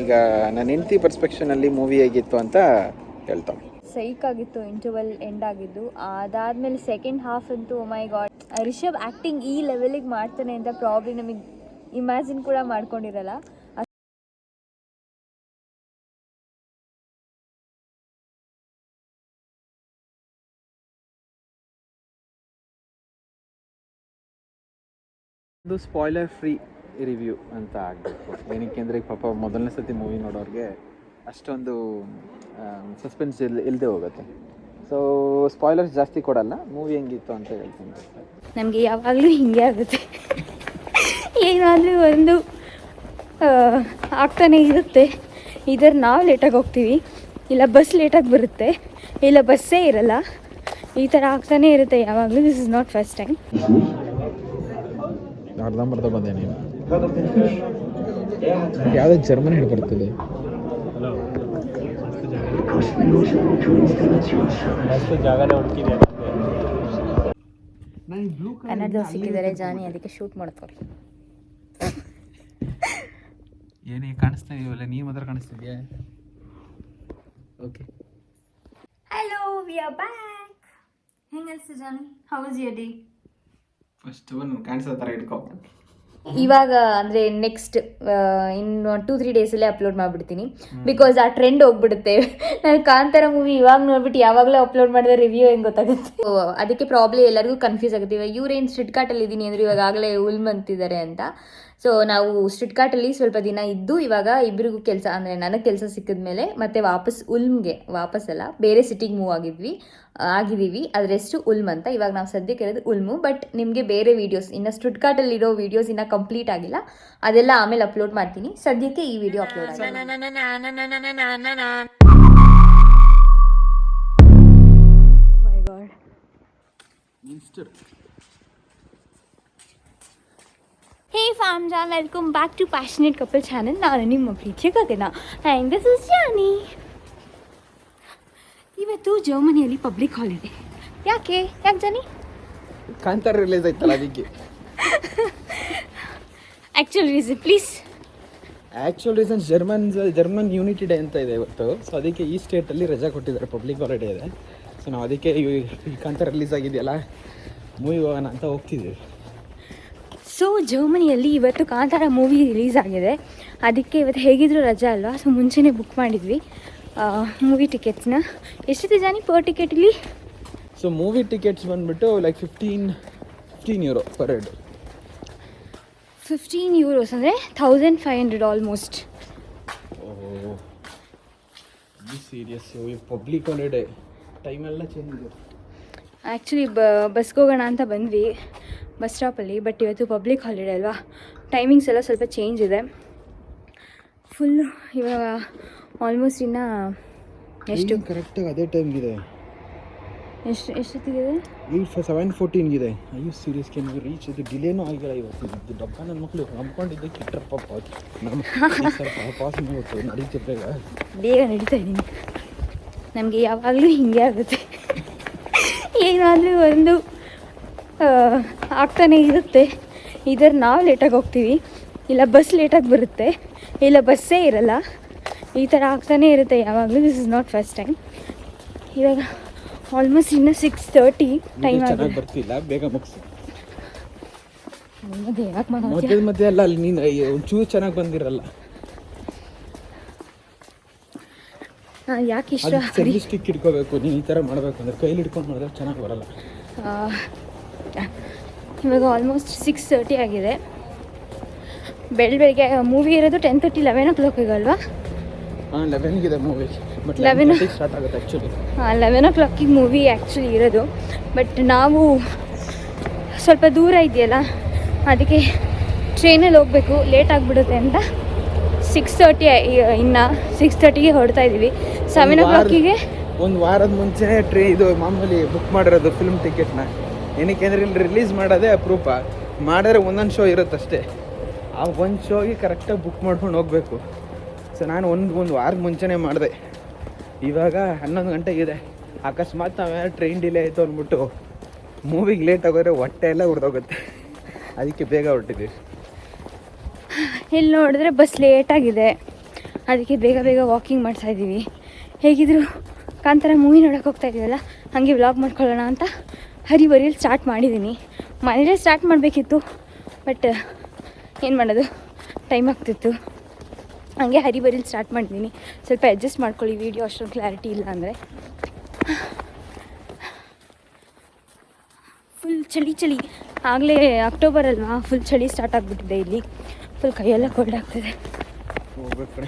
ಈಗ ನನ್ನ ಹೆಂಡತಿ ಪರ್ಸ್ಪೆಕ್ಷನಲ್ಲಿ ಮೂವಿ ಹೇಗಿತ್ತು ಅಂತ ಹೇಳ್ತಾವೆ. ಸೈಕ್ ಆಗಿತ್ತು ಇಂಟರ್ವಲ್ ಎಂಡ್ ಆಗಿದ್ದು. ಅದಾದಮೇಲೆ ಸೆಕೆಂಡ್ ಹಾಫ್ ಅಂತೂ ಮೈ ಗಾಡ್, ರಿಷಬ್ ಆ್ಯಕ್ಟಿಂಗ್ ಈ ಲೆವೆಲಿಗೆ ಮಾಡ್ತಾನೆ ಅಂತ ಪ್ರಾಬ್ಲಿ ನಮಗೆ ಇಮ್ಯಾಜಿನ್ ಕೂಡ ಮಾಡ್ಕೊಂಡಿರಲ್ಲ. ಇದು ಸ್ಪಾಯ್ಲರ್ ಫ್ರೀ ರಿವ್ಯೂ ಅಂತ ಆಗಬೇಕು. ಏನಕ್ಕೆ ಅಂದರೆ ಪಾಪ ಮೊದಲನೇ ಸತಿ ಮೂವಿ ನೋಡೋರಿಗೆ ಅಷ್ಟೊಂದು ಸಸ್ಪೆನ್ಸ್ ಇಲ್ಲದೆ ಹೋಗುತ್ತೆ. ಸೊ ಸ್ಪಾಯ್ಲರ್ಸ್ ಜಾಸ್ತಿ ಕೊಡಲ್ಲ, ಮೂವಿ ಹೆಂಗಿತ್ತು ಅಂತ ಹೇಳ್ತೀನಿ. ನಮಗೆ ಯಾವಾಗಲೂ ಹಿಂಗೆ ಆಗುತ್ತೆ, ಏನಾದರೂ ಒಂದು ಆಗ್ತಾನೆ ಇರುತ್ತೆ. ಇದರ ನಾವು ಲೇಟಾಗಿ ಹೋಗ್ತೀವಿ, ಇಲ್ಲ ಬಸ್ ಲೇಟಾಗಿ ಬರುತ್ತೆ, ಇಲ್ಲ ಬಸ್ಸೇ ಇರಲ್ಲ. ಈ ಥರ ಆಗ್ತಾನೆ ಇರುತ್ತೆ ಯಾವಾಗಲೂ. This is not first time. ಅರ್ಧಂಬರ್ಧ ಬಂದೆ ನೀನು. ಯಾವುದೋ ಜರ್ಮನ್ ಹೇಳ್ಬರ್ತದೆ. ಕನ್ನಡದವ್ರು ಸಿಕ್ಕಿದ್ದಾರೆ ಜಾನಿ, ಅದಕ್ಕೆ ಶೂಟ್ ಮಾಡ್ತಾರೆ. ಏನೇ ಕಾಣಿಸ್ತಾ ಇದೆಯಲ್ಲ, ನೀವು ಮಾತ್ರ ಕಾಣಿಸ್ತಿದ್ಯಾ? Okay, hello, we are back. ಹೆಂಗೆ ಅನಿಸ್ತು Johnny? How was your day? First ಒಂದು ಕಾಣಿಸೋ ಥರ ಇಟ್ಕೋ. ಇವಾಗ ಅಂದರೆ ನೆಕ್ಸ್ಟ್ ಇನ್ನು 2-3 ಡೇಸಲ್ಲೇ ಅಪ್ಲೋಡ್ ಮಾಡಿಬಿಡ್ತೀನಿ. ಬಿಕಾಸ್ ಆ ಟ್ರೆಂಡ್ ಹೋಗ್ಬಿಡುತ್ತೆ. ನಾನು ಕಾಂತಾರ ಮೂವಿ ಇವಾಗ ನೋಡ್ಬಿಟ್ಟು ಯಾವಾಗಲೂ ಅಪ್ಲೋಡ್ ಮಾಡಿದ್ರೆ ರಿವ್ಯೂ ಹೆಂಗೆ ಗೊತ್ತಾಗುತ್ತೆ. ಅದಕ್ಕೆ ಪ್ರಾಬ್ಲಮ್ ಎಲ್ಲರಿಗೂ ಕನ್ಫ್ಯೂಸ್ ಆಗುತ್ತೆ. ಇವಾಗ ಇವ್ರೇನು ಸ್ಟ್ರಿಟ್ ಕಾರ್ಟಲ್ಲಿ ಇದ್ದೀನಿ ಅಂದರೆ ಇವಾಗಲೇ ಉಲ್ಮ್ ಅಂತಿದ್ದಾರೆ ಅಂತ. ಸೊ ನಾವು ಸ್ಟ್ರಿಟ್ ಕಾರ್ಟಲ್ಲಿ ಸ್ವಲ್ಪ ದಿನ ಇದ್ದು ಇವಾಗ ಇಬ್ಬರಿಗೂ ಕೆಲಸ ಅಂದರೆ ನನಗೆ ಕೆಲಸ ಸಿಕ್ಕಿದ ಮೇಲೆ ಮತ್ತೆ ವಾಪಸ್ ಉಲ್ಮ್ಗೆ ವಾಪಸ್ಸಲ್ಲ ಬೇರೆ ಸಿಟಿಗೆ ಮೂವ್ ಆಗಿದ್ದೀವಿ. ಅದರೆಷ್ಟು ಉಲ್ಮ್ ಅಂತ. ಇವಾಗ ನಾವು ಸದ್ಯಕ್ಕೆ ಇರೋದು ಉಲ್ಮು. ಬಟ್ ನಿಮಗೆ ಬೇರೆ ವೀಡಿಯೋಸ್ ಇನ್ನು ಸ್ಟ್ರಿಟ್ ಕಾರ್ಟಲ್ಲಿರೋ ವೀಡಿಯೋಸ್ ಇನ್ನೂ ಕಂಪ್ಲೀಟ್ ಆಗಿಲ್ಲ, ಅದೆಲ್ಲ ಆಮೇಲೆ ಅಪ್ಲೋಡ್ ಮಾಡ್ತೀನಿ. ಸದ್ಯಕ್ಕೆ ಈ ವಿಡಿಯೋ ಅಪ್ಲೋಡ್ ಆಗಿದೆ. My God. ಹೇ ಫ್ಯಾಮ್ಜಾ, welcome back to passionate couple channel. ನಾನು ನಿಮ್ಮ ಪ್ರೀತಿಯ Gagana and this is Johnny. ಇವತ್ತು ಜರ್ಮನಿಯಲ್ಲಿ ಪಬ್ಲಿಕ್ ಹಾಲಿಡೇ. ಯಾಕೆ ಜಾನಿ? ಕಾಂತಾರ ರಿಲೀಸ್ ಆಯ್ತಲ್ಲ ಅದಕ್ಕೆ. Actual reason please. Actual reason German unity day ಅಂತ ಇದೆ ಇವತ್ತು. ಸೊ ಅದಕ್ಕೆ ಈ ಸ್ಟೇಟಲ್ಲಿ ರಜಾ ಕೊಟ್ಟಿದ್ದಾರೆ, ಪಬ್ಲಿಕ್ ಹಾಲಿಡೇ ಇದೆ. ಸೊ ನಾವು ಅದಕ್ಕೆ ಈ ಕಾಂತಾರ ರಿಲೀಸ್ ಆಗಿದೆಯಲ್ಲ, ಮೂವಿ ಹೋಗೋಣ ಅಂತ ಹೋಗ್ತಿದ್ದೀವಿ. ಸೊ ಜರ್ಮನಿಯಲ್ಲಿ ಇವತ್ತು ಕಾಂತಾರ ಮೂವಿ ರಿಲೀಸ್ ಆಗಿದೆ. ಅದಕ್ಕೆ ಇವತ್ತು ಹೇಗಿದ್ರು ರಜಾ ಅಲ್ವಾ, ಸೊ ಮುಂಚೆನೇ ಬುಕ್ ಮಾಡಿದ್ವಿ ಮೂವಿ ಟಿಕೆಟ್ಸ್ನ. ಎಷ್ಟಿದೆ ಜಾನಿ ಪರ್ ಟಿಕೆಟ್ ಇಲ್ಲಿ? ಸೊ ಮೂವಿ ಟಿಕೆಟ್ಸ್ ಬಂದುಬಿಟ್ಟು like 15 euro per head. 15 euros ಅಂದರೆ 1500 ಆಲ್ಮೋಸ್ಟ್. ಓಹ್, ಸೀರಿಯಸ್? ಪಬ್ಲಿಕ್ ಹಾಲಿಡೇ ಟೈಮೆಲ್ಲ ಚೇಂಜ್ ಇದೆ. ಆ್ಯಕ್ಚುಲಿ ಬಸ್ಗೆ ಹೋಗೋಣ ಅಂತ ಬಂದ್ವಿ ಬಸ್ ಸ್ಟಾಪಲ್ಲಿ. ಬಟ್ ಇವತ್ತು ಪಬ್ಲಿಕ್ ಹಾಲಿಡೇ ಅಲ್ವಾ, ಟೈಮಿಂಗ್ಸ್ ಎಲ್ಲ ಸ್ವಲ್ಪ ಚೇಂಜ್ ಇದೆ. ಫುಲ್ಲು ಇವಾಗ ಆಲ್ಮೋಸ್ಟ್ ಇನ್ನು ಎಷ್ಟು ಕರೆಕ್ಟಾಗಿ ಅದೇ ಟೈಮ್ಗಿದೆ. ಎಷ್ಟೊತ್ತಿಗಿದೆ? 7:14 ಇದೆ. ಅಯ್ಯೋ ಸೀರಿಯಸ್ ನಮಗೆ ರೀಚ್ ಇದು ಡಿಲೇನೂ ಆಗಿಲ್ಲ ಇವತ್ತು. ಇದು ಡಬ್ಬ ನನ್ನ ಮಕ್ಕಳು ನಂಬ್ಕೊಂಡಿದ್ದೆ ಕಿಟ್ರಪ್ಪ ನಮ್ಮ ಪಾಸ್ ಮಾಡ್ಬಿಟ್ಟು ನಡೀತಿರ್ಬೇಕ ಬೇಗ ನಡೀತಾ ಇದ್ದೀನಿ. ನಮಗೆ ಯಾವಾಗಲೂ ಹಿಂಗೆ ಆಗುತ್ತೆ, ಏನಾದರೂ ಒಂದು ಆಗ್ತಾನೆ ಇರುತ್ತೆ. ಇದರ ನಾವು ಲೇಟಾಗಿ ಹೋಗ್ತೀವಿ, ಇಲ್ಲ ಬಸ್ ಲೇಟಾಗಿ ಬರುತ್ತೆ, ಇಲ್ಲ ಬಸ್ಸೇ ಇರಲ್ಲ. ಈ ಥರ ಆಗ್ತಾನೆ ಇರುತ್ತೆ ಯಾವಾಗಲೂ. This is not first time. ಇವಾಗ ಆಲ್ಮೋಸ್ಟ್ ಇನ್ನು 6:30 ಟೈಮ್ ಆಗಿದೆ. ಬರ್ತಿಲ್ಲ, ಬೇಗ ಮುಗಿಸಿ. ಮತ್ತೆ ಯಾಕೆ ಮಾಡೋದು ಮತ್ತೆ ಅಲ್ಲ, ಅಲ್ಲಿ ನೀನು ಒಂಚೂರು ಚೆನ್ನಾಗಿ ಬಂದಿರಲ್ಲ. ಯಾಕೆ ಇಷ್ಟ ಸ್ಟಿಕ್ ಇಟ್ಕೋಬೇಕು ನೀನು. ಈ ಥರ ಮಾಡಬೇಕು ಅಂದರೆ ಕೈಲಿ ಹಿಡ್ಕೊಂಡು ಮಾಡಿದ್ರೆ ಚೆನ್ನಾಗಿ ಬರಲ್ಲ. ಇವಾಗ ಆಲ್ಮೋಸ್ಟ್ 6:30 ಆಗಿದೆ. ಬೆಳಗ್ಗೆ ಮೂವಿ ಇರೋದು 10:30 11 o'clock ಅಲ್ವಾ? 11ಗಿದೆ ಮೂವಿ, ಬಟ್ 11 ಸ್ಟಾರ್ಟ್ ಆಗುತ್ತೆ ಆ್ಯಕ್ಚುಲಿ. 11 o'clock ಮೂವಿ ಆ್ಯಕ್ಚುಲಿ ಇರೋದು. ಬಟ್ ನಾವು ಸ್ವಲ್ಪ ದೂರ ಇದೆಯಲ್ಲ, ಅದಕ್ಕೆ ಟ್ರೈನಲ್ಲಿ ಹೋಗಬೇಕು, ಲೇಟ್ ಆಗಿಬಿಡುತ್ತೆ ಅಂತ 6:30 ಇನ್ನು 6:30ಗೆ ಹೊರಡ್ತಾ ಇದ್ದೀವಿ. 7 o'clock ಒಂದು ವಾರದ ಮುಂಚೆ ಇದು ಮಾಮೂಲಿ ಬುಕ್ ಮಾಡಿರೋದು ಫಿಲ್ಮ್ ಟಿಕೆಟ್ನ. ಏನಕ್ಕೆ ಅಂದರೆ ಇಲ್ಲಿ ರಿಲೀಸ್ ಮಾಡೋದೇ ಅಪರೂಪ. ಮಾಡಿದ್ರೆ ಒಂದೊಂದು ಶೋ ಇರುತ್ತಷ್ಟೇ. ಆ ಒಂದು ಶೋಗೆ ಕರೆಕ್ಟಾಗಿ ಬುಕ್ ಮಾಡ್ಕೊಂಡು ಹೋಗಬೇಕು. ಸೊ ನಾನು ಒಂದು ವಾರದ ಮುಂಚೆನೇ ಮಾಡಿದೆ. ಇವಾಗ 11 ಗಂಟೆಗಿದೆ. ಅಕಸ್ಮಾತ್ ನಾವೇನಾದ್ರು ಟ್ರೈನ್ ಡಿಲೇ ಆಯಿತು ಅಂದ್ಬಿಟ್ಟು ಮೂವಿಗೆ ಲೇಟ್ ಆಗೋದ್ರೆ ಹೊಟ್ಟೆ ಎಲ್ಲ ಉರಿದೋಗುತ್ತೆ. ಅದಕ್ಕೆ ಬೇಗ ಹೊರಟಿದ್ದೀವಿ. ಇಲ್ಲಿ ನೋಡಿದ್ರೆ ಬಸ್ ಲೇಟಾಗಿದೆ. ಅದಕ್ಕೆ ಬೇಗ ಬೇಗ ವಾಕಿಂಗ್ ಮಾಡ್ತಾ ಇದ್ದೀವಿ. ಹೇಗಿದ್ರು ಕಾಂತಾರ ಮೂವಿ ನೋಡೋಕೆ ಹೋಗ್ತಾ ಇದೀವಲ್ಲ, ಹಾಗೆ ವ್ಲಾಗ್ ಮಾಡ್ಕೊಳ್ಳೋಣ ಅಂತ ಹರಿಬರಿಯಲ್ಲಿ ಸ್ಟಾರ್ಟ್ ಮಾಡಿದ್ದೀನಿ. ಮನೇಲೇ ಸ್ಟಾರ್ಟ್ ಮಾಡಬೇಕಿತ್ತು, ಬಟ್ ಏನು ಮಾಡೋದು, ಟೈಮ್ ಆಗ್ತಿತ್ತು. ಹಾಗೆ ಹರಿಬರಿಯಲ್ಲಿ ಸ್ಟಾರ್ಟ್ ಮಾಡಿದ್ದೀನಿ. ಸ್ವಲ್ಪ ಅಡ್ಜಸ್ಟ್ ಮಾಡ್ಕೊಳ್ಳಿ, ವೀಡಿಯೋ ಅಷ್ಟೊಂದು ಕ್ಲಾರಿಟಿ ಇಲ್ಲ ಅಂದರೆ. ಫುಲ್ ಚಳಿ ಆಗಲೇ ಅಕ್ಟೋಬರ್ ಅಲ್ವಾ, ಫುಲ್ ಚಳಿ ಸ್ಟಾರ್ಟ್ ಆಗಿಬಿಟ್ಟಿದೆ ಇಲ್ಲಿ. ಫುಲ್ ಕೈಯೆಲ್ಲ ಕೋಲ್ಡ್ ಆಗ್ತಿದೆ. ಹೋಗ್ಬೇಕು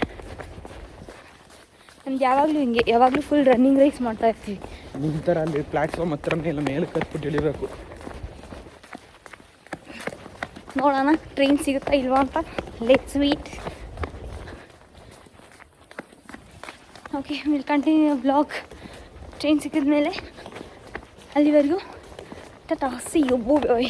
ನಮ್ಗೆ ಯಾವಾಗಲೂ ಹಿಂಗೆ, ಯಾವಾಗಲೂ ಫುಲ್ ರನ್ನಿಂಗ್ ರೇಸ್ ಮಾಡ್ತಾ ಇರ್ತೀವಿ. ನಿಮ್ಮ ಥರ ಅಲ್ಲಿ ಪ್ಲ್ಯಾಟ್ಫಾರ್ಮ್ ಹತ್ರನೇ ಎಲ್ಲ ಮೇಲೆ ಕಟ್ಬಿಟ್ಟು ಇಳಿಬೇಕು. ನೋಡೋಣ ಟ್ರೈನ್ ಸಿಗುತ್ತಾ ಇಲ್ವಾ ಅಂತ. Let's wait. Okay, will continue blog. Train ಸಿಕ್ಕಿದ ಮೇಲೆ ಅಲ್ಲಿವರೆಗೂ ಟಾಟಾ, see you, bye.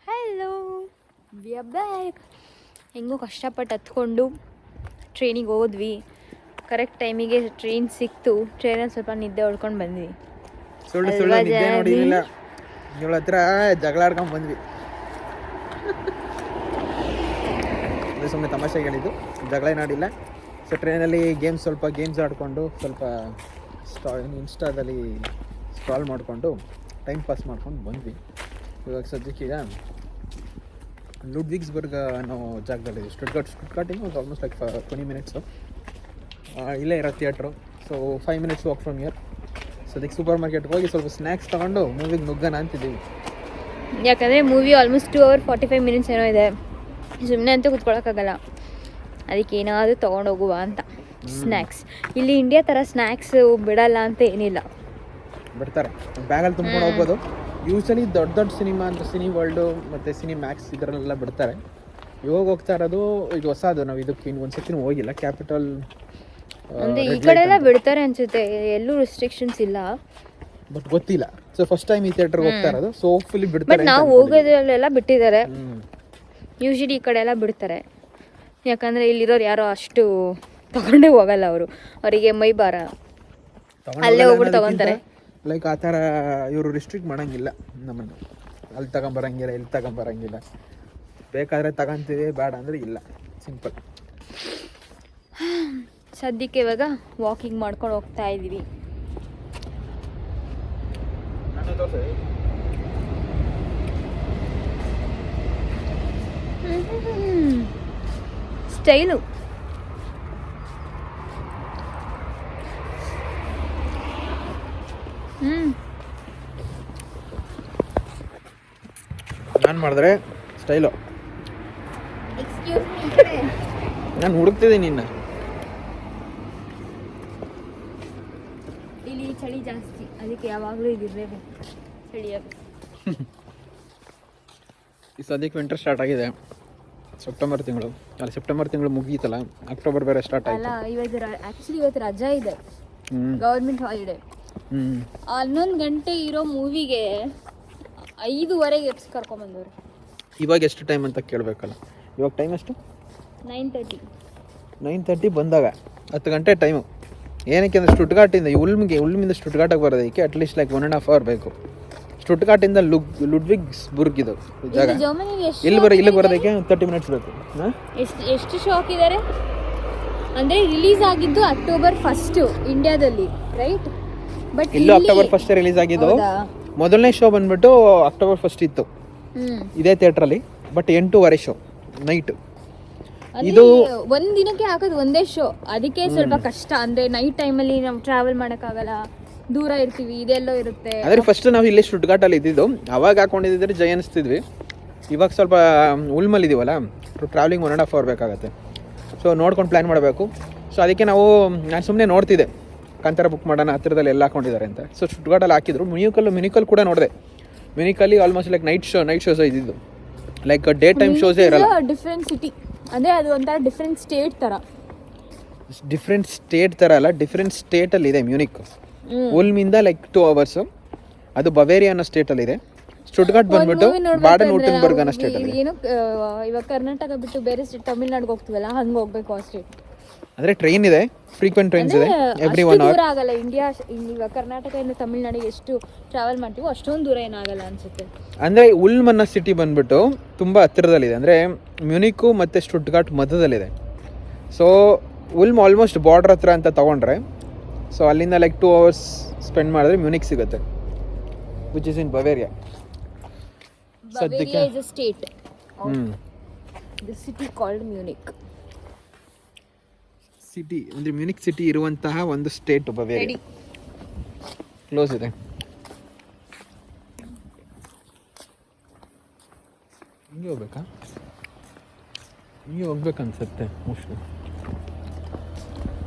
Hello, we are back. ಹೆಂಗೋ ಕಷ್ಟಪಟ್ಟು ಹತ್ಕೊಂಡು ಟ್ರೈನಿಗೆ ಹೋದ್ವಿ. ಕರೆಕ್ಟ್ ಟೈಮಿಗೆ ಟ್ರೈನ್ ಸಿಕ್ತು. ಟ್ರೈನಲ್ಲಿ ಸ್ವಲ್ಪ ನಿದ್ದೆ ಹೊಡ್ಕೊಂಡು ಬಂದ್ವಿ. ಸುಳ್ಳು ನಿದ್ದೆ ನೋಡಿಲ್ಲ, ಇವಳ ಹತ್ರ ಜಗಳ ಆಡ್ಕೊಂಡು ಬಂದ್ವಿ. ಸುಮ್ಮನೆ ತಮಾಷೆಗೆ ಹೇಳಿದ್ದು, ಜಗಳ ಏನಾಡಿಲ್ಲ. ಸೊ ಟ್ರೈನಲ್ಲಿ ಸ್ವಲ್ಪ ಗೇಮ್ಸ್ ಆಡಿಕೊಂಡು ಸ್ವಲ್ಪ ಇನ್ಸ್ಟಾದಲ್ಲಿ ಸ್ಕ್ರಾಲ್ ಮಾಡಿಕೊಂಡು ಟೈಮ್ ಪಾಸ್ ಮಾಡ್ಕೊಂಡು ಬಂದ್ವಿ. ಇವಾಗ ಸದ್ಯಕ್ಕೀಗ ಲುಡ್ವಿಗ್ಸ್ಬರ್ಗ್ ಅನ್ನೋ ಜಾಗದಲ್ಲಿದೆ. ಸ್ಟುಟ್ಗಾರ್ಟಿಂಗ್ ಒಂದು ಆಲ್ಮೋಸ್ಟ್ ಲೈಕ್ 20 ಮಿನಿಟ್ಸು ಇಲ್ಲೇ ಇರೋ theatre. So 5 minutes walk from here. ಸದ್ಯಕ್ಕೆ ಸೂಪರ್ ಮಾರ್ಕೆಟ್ಗೆ ಹೋಗಿ ಸ್ವಲ್ಪ ಸ್ನ್ಯಾಕ್ಸ್ ತೊಗೊಂಡು ಮೂವಿಗೆ ನುಗ್ಗೋಣ ಅಂತಿದ್ದೀವಿ. ಯಾಕಂದರೆ ಮೂವಿ ಆಲ್ಮೋಸ್ಟ್ 2 hours 45 minutes ಏನೋ ಇದೆ. ಸುಮ್ಮನೆ ಅಂತೂ ಕೂತ್ಕೊಳ್ಳೋಕ್ಕಾಗಲ್ಲ, ಅದಕ್ಕೆ ಏನಾದರೂ ತೊಗೊಂಡು ಹೋಗುವ ಅಂತ. ಸ್ನ್ಯಾಕ್ಸ್ ಇಲ್ಲಿ ಇಂಡಿಯಾ ಥರ ಸ್ನ್ಯಾಕ್ಸು ಬಿಡಲ್ಲ ಅಂತ ಏನಿಲ್ಲ, ಬಿಡ್ತಾರೆ. ಬ್ಯಾಗಲ್ಲಿ ತುಂಬ್ಕೊಂಡು ಹೋಗ್ಬೋದು. ಯೂಶ್ವಲಿ ದೊಡ್ಡ ಸಿನಿಮಾ ಅಂದರೆ ಸಿನಿ ವರ್ಲ್ಡು ಮತ್ತು ಸಿನಿ ಮ್ಯಾಕ್ಸ್ ಇದರಲ್ಲೆಲ್ಲ ಬಿಡ್ತಾರೆ. ಇವಾಗ ಹೋಗ್ತಾ ಇರೋದು ಈಗ ಹೊಸದು, ನಾವು ಇದಕ್ಕೆ ಇನ್ನು ಒಂದು ಸತಿನೂ ಹೋಗಿಲ್ಲ. ಕ್ಯಾಪಿಟಲ್ ಅಂದರೆ ಈ ಕಡೆ ಎಲ್ಲ ಬಿಡ್ತಾರೆ ಅನಿಸುತ್ತೆ, ಎಲ್ಲೂ ರೆಸ್ಟ್ರಿಕ್ಷನ್ಸ್ ಇಲ್ಲ, ಬಟ್ ಗೊತ್ತಿಲ್ಲ. ಸೊ ಫಸ್ಟ್ ಟೈಮ್ ಈ ಥಿಯೇಟರ್ಗೆ ಹೋಗ್ತಾ ಇರೋದು. ಸೊ ಹೋಪ್ಫುಲಿ ಬಿಡ್ತಾರೆ. ಬಟ್ ನಾವು ಹೋಗೋದ್ರಲ್ಲೆಲ್ಲ ಬಿಟ್ಟಿದ್ದಾರೆ. ಯೂಶ್ವಲಿ ಈ ಕಡೆ ಎಲ್ಲ ಬಿಡ್ತಾರೆ, ಯಾಕಂದರೆ ಇಲ್ಲಿರೋರು ಯಾರೋ ಅಷ್ಟು ತಗೊಂಡೇ ಹೋಗಲ್ಲ. ಅವರಿಗೆ ಮೈ ಭಾರ, ಅಲ್ಲೇ ಹೋಗ್ಬಿಟ್ಟು ತಗೊತಾರೆ. ಲೈಕ್ ಆ ಥರ ಇವರು ರಿಸ್ಟ್ರಿಕ್ಟ್ ಮಾಡೋಂಗಿಲ್ಲ ನಮ್ಮನ್ನು. ಅಲ್ಲಿ ತಗೊಂಬರಂಗಿಲ್ಲ, ಇಲ್ಲಿ ತಗೊಂಬರಂಗಿಲ್ಲ. ಬೇಕಾದರೆ ತಗೊಂತೀವಿ, ಬೇಡ ಅಂದರೆ ಇಲ್ಲ, ಸಿಂಪಲ್. ಸದ್ಯಕ್ಕೆ ಇವಾಗ ವಾಕಿಂಗ್ ಮಾಡ್ಕೊಂಡು ಹೋಗ್ತಾ ಇದ್ದೀವಿ. ಸ್ಟೈಲು ನಾನು ಮಾಡಿದ್ರೆ ಸ್ಟೈಲು. ನಾನು ಹುಡುಕ್ತಿದ್ದೀನಿ ಇನ್ನು. ಇಲ್ಲಿ ಚಳಿ ಜಾಸ್ತಿ, ಅದಕ್ಕೆ ಯಾವಾಗಲೂ ಇದಿರಬೇಕು, ಚಳಿಯಾಗ. ಈ ಸದ್ಯಕ್ಕೆ ವಿಂಟರ್ ಸ್ಟಾರ್ಟ್ ಆಗಿದೆ. ಸೆಪ್ಟೆಂಬರ್ ತಿಂಗಳು ಮುಗೀತಲ್ಲ, ಅಕ್ಟೋಬರ್ ಬೇರೆ ಸ್ಟಾರ್ಟ್ ಆಯ್ತು. ಇವತ್ತು ರಜಾ ಇದೆ, ಗೌರ್ಮೆಂಟ್ ಹಾಲಿಡೇ. 11 ಗಂಟೆ ಇರೋ ಮೂವಿಗೆ 5:15 ಕರ್ಕೊಂಬಂದವ್ರು. ಇವಾಗ ಎಷ್ಟು ಟೈಮ್ ಅಂತ ಕೇಳಬೇಕಲ್ಲ. ಇವಾಗ ಟೈಮ್ ಎಷ್ಟು? 9:30 ಬಂದಾಗ 10 ಗಂಟೆ ಟೈಮು. ಏನಕ್ಕೆ ಅಂದರೆ ಸ್ಟುಟ್ಗಾರ್ಟಿಂದ ಉಲ್ಮಿಂದ ಸ್ಟುಟ್ಗಾರ್ಟಿಗೆ ಬರೋದಕ್ಕೆ ಅಟ್ಲೀಸ್ಟ್ ಲೈಕ್ 1.5 hour ಬೇಕು. ಸ್ಟುಟ್ಗಾರ್ಟಿಂದ ಲುಡ್ವಿಗ್ಸ್ಬರ್ಗ್ ಇದು ಜಾಗ, ಇಲ್ಲಿಗೆ ಬರೋದಕ್ಕೆ 30 minutes ಬೇಕು. ಎಷ್ಟು ಶೋ ಹಾಕಿದ್ದಾರೆ ಅಂದರೆ ರಿಲೀಸ್ ಆಗಿದ್ದು October 1 ಇಂಡಿಯಾದಲ್ಲಿ, ರೈಟ್? ಬಟ್ ಇಲ್ಲೂ October 1 ರಿಲೀಸ್ ಆಗಿದ್ದು. ಮೊದಲನೇ ಶೋ ಬಂದ್ಬಿಟ್ಟು October 1 ಇತ್ತು ಇದೇ ಥಿಯೇಟ್ರಲ್ಲಿ. But 8:30 show night. ಇದು ಒಂದ್ ದಿನಕ್ಕೆ ಹಾಕೋದು ಒಂದೇ ಶೋ, ಅದಕ್ಕೆ ಸ್ವಲ್ಪ ಕಷ್ಟ. ಅಂದ್ರೆ ನೈಟ್ ಟೈಮಲ್ಲಿ ನಾವು ಟ್ರಾವೆಲ್ ಮಾಡೋಕ್ಕಾಗಲ್ಲ, ದೂರ ಇರ್ತೀವಿ, ಇದೆಲ್ಲೋ ಇರುತ್ತೆ. ಆದರೆ ಫಸ್ಟ್ ನಾವು ಇಲ್ಲಿ ಸ್ಟುಟ್ಗಾರ್ಟಲ್ಲಿ ಇದ್ದಿದ್ದು, ಅವಾಗ ಹಾಕೊಂಡಿದ್ದರೆ ಜೈ ಅನಿಸ್ತಿದ್ವಿ. ಇವಾಗ ಸ್ವಲ್ಪ ಉಲ್ಮಲ್ಲಿ ಇದೀವಲ್ಲ, ಟ್ರಾವೆಲಿಂಗ್ 1.5 hour ಬೇಕಾಗತ್ತೆ. ಸೊ ನೋಡ್ಕೊಂಡು ಪ್ಲ್ಯಾನ್ ಮಾಡಬೇಕು. ಸೊ ಅದಕ್ಕೆ ನಾನು ಸುಮ್ಮನೆ ನೋಡ್ತಿದ್ದೆ, ಕಾಂತಾರ ಬುಕ್ ಮಾಡೋಣ ಹತ್ತಿರದಲ್ಲಿ ಎಲ್ಲ ಹಾಕೊಂಡಿದ್ದಾರೆ ಅಂತ. ಸೊ ಸ್ಟುಟ್ಗಾರ್ಟಲ್ಲಿ ಹಾಕಿದ್ರು. ಮ್ಯೂನಿಕಲ್ ಕೂಡ ನೋಡಿದೆ. ಮ್ಯೂನಿಕಲ್ಲಿ ಆಲ್ಮೋಸ್ಟ್ ಲೈಕ್ ನೈಟ್ ಶೋಸ್ ಇದ್ದಿದ್ದು, ಲೈಕ್ ಡೇ ಟೈಮ್ ಶೋಸೇ ಇರಲ್ಲ. ಡಿಫ್ರೆಂಟ್ ಸಿಟಿ, ಅಂದರೆ ಅದು ಒಂಥರ ಡಿಫ್ರೆಂಟ್ ಸ್ಟೇಟ್ ಥರ. ಡಿಫ್ರೆಂಟ್ ಸ್ಟೇಟ್ ಥರ ಅಲ್ಲ, ಡಿಫ್ರೆಂಟ್ ಸ್ಟೇಟಲ್ಲಿ ಇದೆ ಮ್ಯೂನಿಕ್. ಉಲ್ಮಿಂದ ಲೈಕ್ 2 hours. ಅದು ಬವೇರಿಯಾ ಅನ್ನೋ ಸ್ಟೇಟಲ್ಲಿದೆ. ಸ್ಟುಟ್ಗಾರ್ಟ್ ಬಂದ್ಬಿಟ್ಟು ಬಾಡನ್ ವುಟೆನ್ಬರ್ಗ್ ಅನ್ನೋ ಸ್ಟೇಟಲ್ಲಿ. ಏನು ಇವಾಗ ಕರ್ನಾಟಕ ಬಿಟ್ಟು ಬೇರೆ ಸ್ಟೇಟ್ ತಮಿಳ್ನಾಡಿಗೆ ಹೋಗ್ತೀವಲ್ಲ ಹಂಗೆ ಹೋಗ್ಬೇಕು ಆ ಸ್ಟೇಟ್. ಅಂದರೆ ಟ್ರೈನ್ ಇದೆ, ಫ್ರೀಕ್ವೆಂಟ್ ಟ್ರೈನ್ಸ್ ಇದೆ ಎವ್ರಿ 1 hour. ದೂರ ಆಗಲ್ಲ ಇಂಡಿಯಾ, ಇವಾಗ ಕರ್ನಾಟಕದಿಂದ ತಮಿಳ್ನಾಡಿಗೆ ಎಷ್ಟು ಟ್ರಾವೆಲ್ ಮಾಡ್ತೀವೋ ಅಷ್ಟೊಂದು ದೂರ ಏನಾಗಲ್ಲ ಅನ್ಸುತ್ತೆ. ಅಂದರೆ ಉಲ್ಮ್ ಅನ್ನೋ ಸಿಟಿ ಬಂದ್ಬಿಟ್ಟು ತುಂಬ ಹತ್ತಿರದಲ್ಲಿದೆ, ಅಂದರೆ ಮ್ಯೂನಿಕ್ಕು ಮತ್ತು Stuttgart ಮಧ್ಯದಲ್ಲಿದೆ. So Ulm almost border ಹತ್ರ ಅಂತ ತೊಗೊಂಡ್ರೆ, ಸೊ ಅಲ್ಲಿಂದ ಲೈಕ್ 2 hours ಸ್ಪೆಂಡ್ ಮಾಡಿದ್ರೆ ಮ್ಯೂನಿಕ್ ಸಿಗುತ್ತೆ, which is in Bavaria. Bavaria is a state of the city called Munich. City ಅಂದರೆ ಮ್ಯೂನಿಕ್ ಸಿಟಿ ಇರುವಂತಹ ಒಂದು ಸ್ಟೇಟ್ ಬವೇರಿಯಾ. ಕ್ಲೋಸ್ ಇದೆ. ಹಿಂಗೆ ಹೋಗ್ಬೇಕಾ? ಹಿಂಗೆ ಹೋಗ್ಬೇಕನ್ಸುತ್ತೆ ಮೋಸ್ಟ್ಲಿ.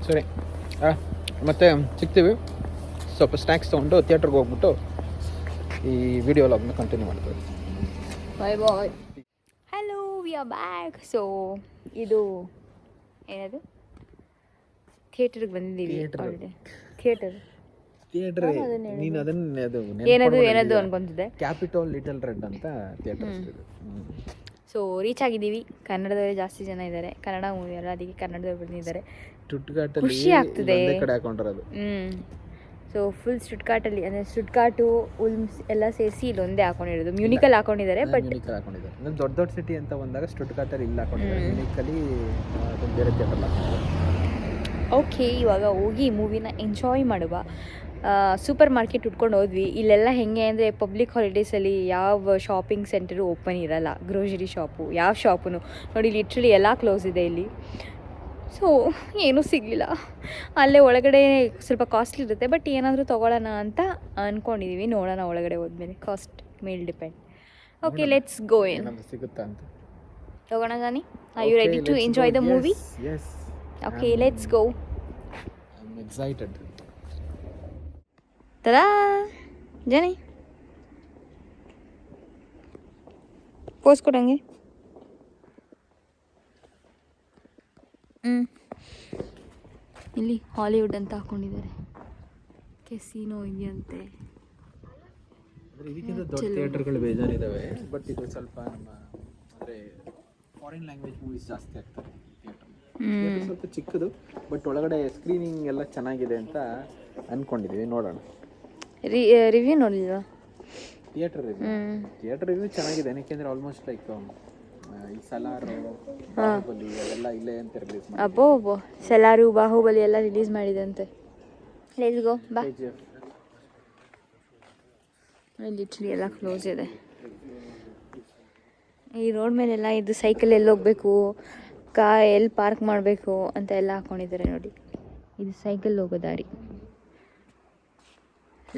ಸರಿ, ಮತ್ತೆ ಸಿಗ್ತೀವಿ. ಸ್ವಲ್ಪ ಸ್ನ್ಯಾಕ್ಸ್ ತೊಗೊಂಡು ಥಿಯೇಟ್ರಿಗೆ ಹೋಗ್ಬಿಟ್ಟು ಈ ವಿಡಿಯೋ ಲಾಗ್ನ ಕಂಟಿನ್ಯೂ ಮಾಡ್ತೀವಿ. Bye bye. Hello, we are back. So ಇದು ಏನದು, ಥಿಯೇಟರ್ಗೆ ಬಂದಿದ್ದೀವಿ. ಥಿಯೇಟರ್ ನೀನು ಅದನ್ನ ಅದು ಏನದು ಅನ್ಕೊಂತಿದ್ದೆ. ಕ್ಯಾಪಿಟಲ್ ಲಿಟಲ್ ರೆಡ್ ಅಂತ ಥಿಯೇಟರ್. ಸೊ ರೀಚ್ ಆಗಿದ್ದೀವಿ. ಕನ್ನಡದವರೇ ಜಾಸ್ತಿ ಜನ ಇದ್ದಾರೆ, ಕನ್ನಡ ಮೂವಿ ಅಲ್ಲ ಅದಕ್ಕೆ ಕನ್ನಡದವ್ರು ಬಂದಿದ್ದಾರೆ. ಖುಷಿ ಆಗ್ತದೆ. ಸೊ ಫುಲ್ ಸ್ಟುಟ್ಗಾರ್ಟಲ್ಲಿ, ಅಂದರೆ ಸ್ಟುಟ್ಗಾರ್ಟು ಉಲ್ಮ್ಸ್ ಎಲ್ಲ ಸೇರಿಸಿ ಇಲ್ಲೊಂದೇ ಹಾಕೊಂಡಿರೋದು. ಮ್ಯೂನಿಕಲ್ಲಿ ಹಾಕೊಂಡಿದ್ದಾರೆ, ಬಟ್ ದೊಡ್ಡ ದೊಡ್ಡ ಸಿಟಿ ಅಂತ ಬಂದಾಗ ಸ್ಟುಟ್ಗಾರ್ಟಲ್ಲಿ ಇಲ್ಲ ಹಾಕೊಂಡಿದ್ದಾರೆ, ಮ್ಯೂನಿಕಲ್ಲಿ ಬೇರೆ ಥಿಯೇಟರ್ ಹಾಕೊಂಡಿದ್ದಾರೆ. ಓಕೆ, ಇವಾಗ ಹೋಗಿ ಮೂವಿನ ಎಂಜಾಯ್ ಮಾಡುವ. ಸೂಪರ್ ಮಾರ್ಕೆಟ್ ಉಟ್ಕೊಂಡು ಹೋದ್ವಿ. ಇಲ್ಲೆಲ್ಲ ಹೆಂಗೆ ಅಂದರೆ ಪಬ್ಲಿಕ್ ಹಾಲಿಡೇಸಲ್ಲಿ ಯಾವ ಶಾಪಿಂಗ್ ಸೆಂಟರು ಓಪನ್ ಇರಲ್ಲ, ಗ್ರೋಸರಿ ಶಾಪು ಯಾವ ಶಾಪು ನೋಡಿ ಲಿಟ್ರಲಿ ಎಲ್ಲ ಕ್ಲೋಸ್ ಇದೆ ಇಲ್ಲಿ. ಸೊ ಏನೂ ಸಿಗಲಿಲ್ಲ. ಅಲ್ಲೇ ಒಳಗಡೆ ಸ್ವಲ್ಪ ಕಾಸ್ಟ್ಲಿ ಇರುತ್ತೆ, ಬಟ್ ಏನಾದರೂ ತೊಗೊಳ್ಳೋಣ ಅಂತ ಅಂದ್ಕೊಂಡಿದ್ದೀವಿ. ನೋಡೋಣ ಒಳಗಡೆ ಹೋದ್ಮೇಲೆ, ಕಾಸ್ಟ್ ಮೇಲ್ ಡಿಪೆಂಡ್. Okay, let's go. ಏನು ಸಿಗುತ್ತಾ ಅಂತ ಹೋಗೋಣ. Johnny, are you ready to enjoy the movie? Yes. Okay, let's go. I'm excited. Ta-da! Jenny. Pose ಕೊಡಂಗೆ. ಇಲ್ಲಿ ಹಾಲಿವುಡ್ ಅಂತ ಹಾಕೊಂಡಿದ್ದಾರೆ. ಕೆಸಿನೋ ಇದೆಯಂತೆ. ಇದಕ್ಕಿಂತ ದೊಡ್ಡ ಥಿಯೇಟರ್ಗಳು ಬೇಜಾರಿದ್ದಾವೆ, ಬಟ್ ಇದು ಸ್ವಲ್ಪ ನಮ್ಮ ಅಂದರೆ ಫಾರಿನ್ ಲ್ಯಾಂಗ್ವೇಜ್ ಮೂವೀಸ್ ಜಾಸ್ತಿ ಆಗ್ತವೆ. ಸ್ವಲ್ಪ ಚಿಕ್ಕದು, ಬಟ್ ಒಳಗಡೆ ಸ್ಕ್ರೀನಿಂಗ್ ಎಲ್ಲ ಚೆನ್ನಾಗಿದೆ ಅಂತ ಅಂದ್ಕೊಂಡಿದ್ದೀವಿ. ನೋಡೋಣ. ರಿವ್ಯೂ ನೋಡಲಿಲ್ವಾ? ಥಿಯೇಟರ್ ರಿವ್ಯೂ ಚೆನ್ನಾಗಿದೆ, ಯಾಕೆಂದರೆ ಆಲ್ಮೋಸ್ಟ್ ಲೈಕ್ ಈ ಸಲಾರು, ಬಾಹುಬಲಿ ಅವೆಲ್ಲ ಇಲ್ಲೇ ಅಂತ ರಿಲೀಸ್ ಮಾಡಿ. ಅಬ್ಬೋ, ಸಲಾರು ಬಾಹುಬಲಿ ಎಲ್ಲ ರಿಲೀಸ್ ಮಾಡಿದಂತೆ. ಲೆಟ್ಸ್ ಗೋ, ಬಾ. ಲಿಟ್ರಲಿ ಎಲ್ಲ ಕ್ಲೋಸ್ ಇದೆ. ಈ ರೋಡ್ ಮೇಲೆಲ್ಲ ಇದು ಸೈಕಲ್ ಎಲ್ಲಿ ಹೋಗ್ಬೇಕು, ಎಲ್ಲಿ ಪಾರ್ಕ್ ಮಾಡಬೇಕು ಅಂತ ಎಲ್ಲ ಹಾಕೊಂಡಿದ್ದಾರೆ ನೋಡಿ. ಇದು ಸೈಕಲ್ ಹೋಗೋ ದಾರಿ.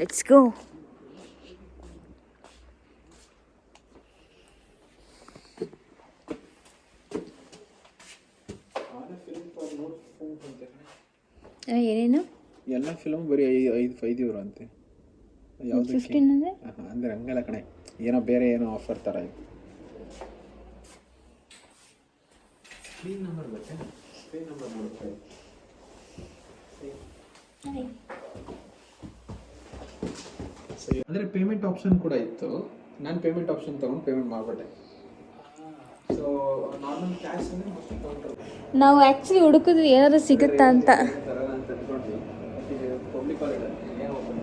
Let's go. ಏನೇನು ಎಲ್ಲ ಫಿಲ್ಮ್ ಬರೀ 5 euro ಅಂತೆ. ಯಾವುದು 15 ಅಂದರೆ ಅಂದರೆ ಹಂಗಲ್ಲ ಕಣೆ, ಏನೋ ಬೇರೆ ಏನೋ ಆಫರ್ ಥರ ಇದೆ. ಸ್ಕ್ರೀನ್ ನಂಬರ್ ಬೇಕಾ? ಸ್ಕ್ರೀನ್ ನಂಬರ್ ನೋಡ್ತಾ ಅಂದರೆ ಪೇಮೆಂಟ್ ಆಪ್ಷನ್ ಕೂಡ ಇತ್ತು. ನಾನು ಪೇಮೆಂಟ್ ಆಪ್ಷನ್ ತೊಗೊಂಡು ಪೇಮೆಂಟ್ ಮಾಡಿಬಿಟ್ಟೆ. ಸೊ ನಾರ್ಮಲ್ ಕ್ಯಾಶ್ ಅಂದರೆ ಮೋಸ್ಟ್ಲಿ ಕೌಂಟರ್. ನಾವು ಆ್ಯಕ್ಚುಲಿ ಹುಡುಕಿದ್ವಿ ಏನಾದರೂ ಸಿಗುತ್ತಾ ಅಂತ. ಪಬ್ಲಿಕ್ ಹಾಲಿಡೇ ಏನು open.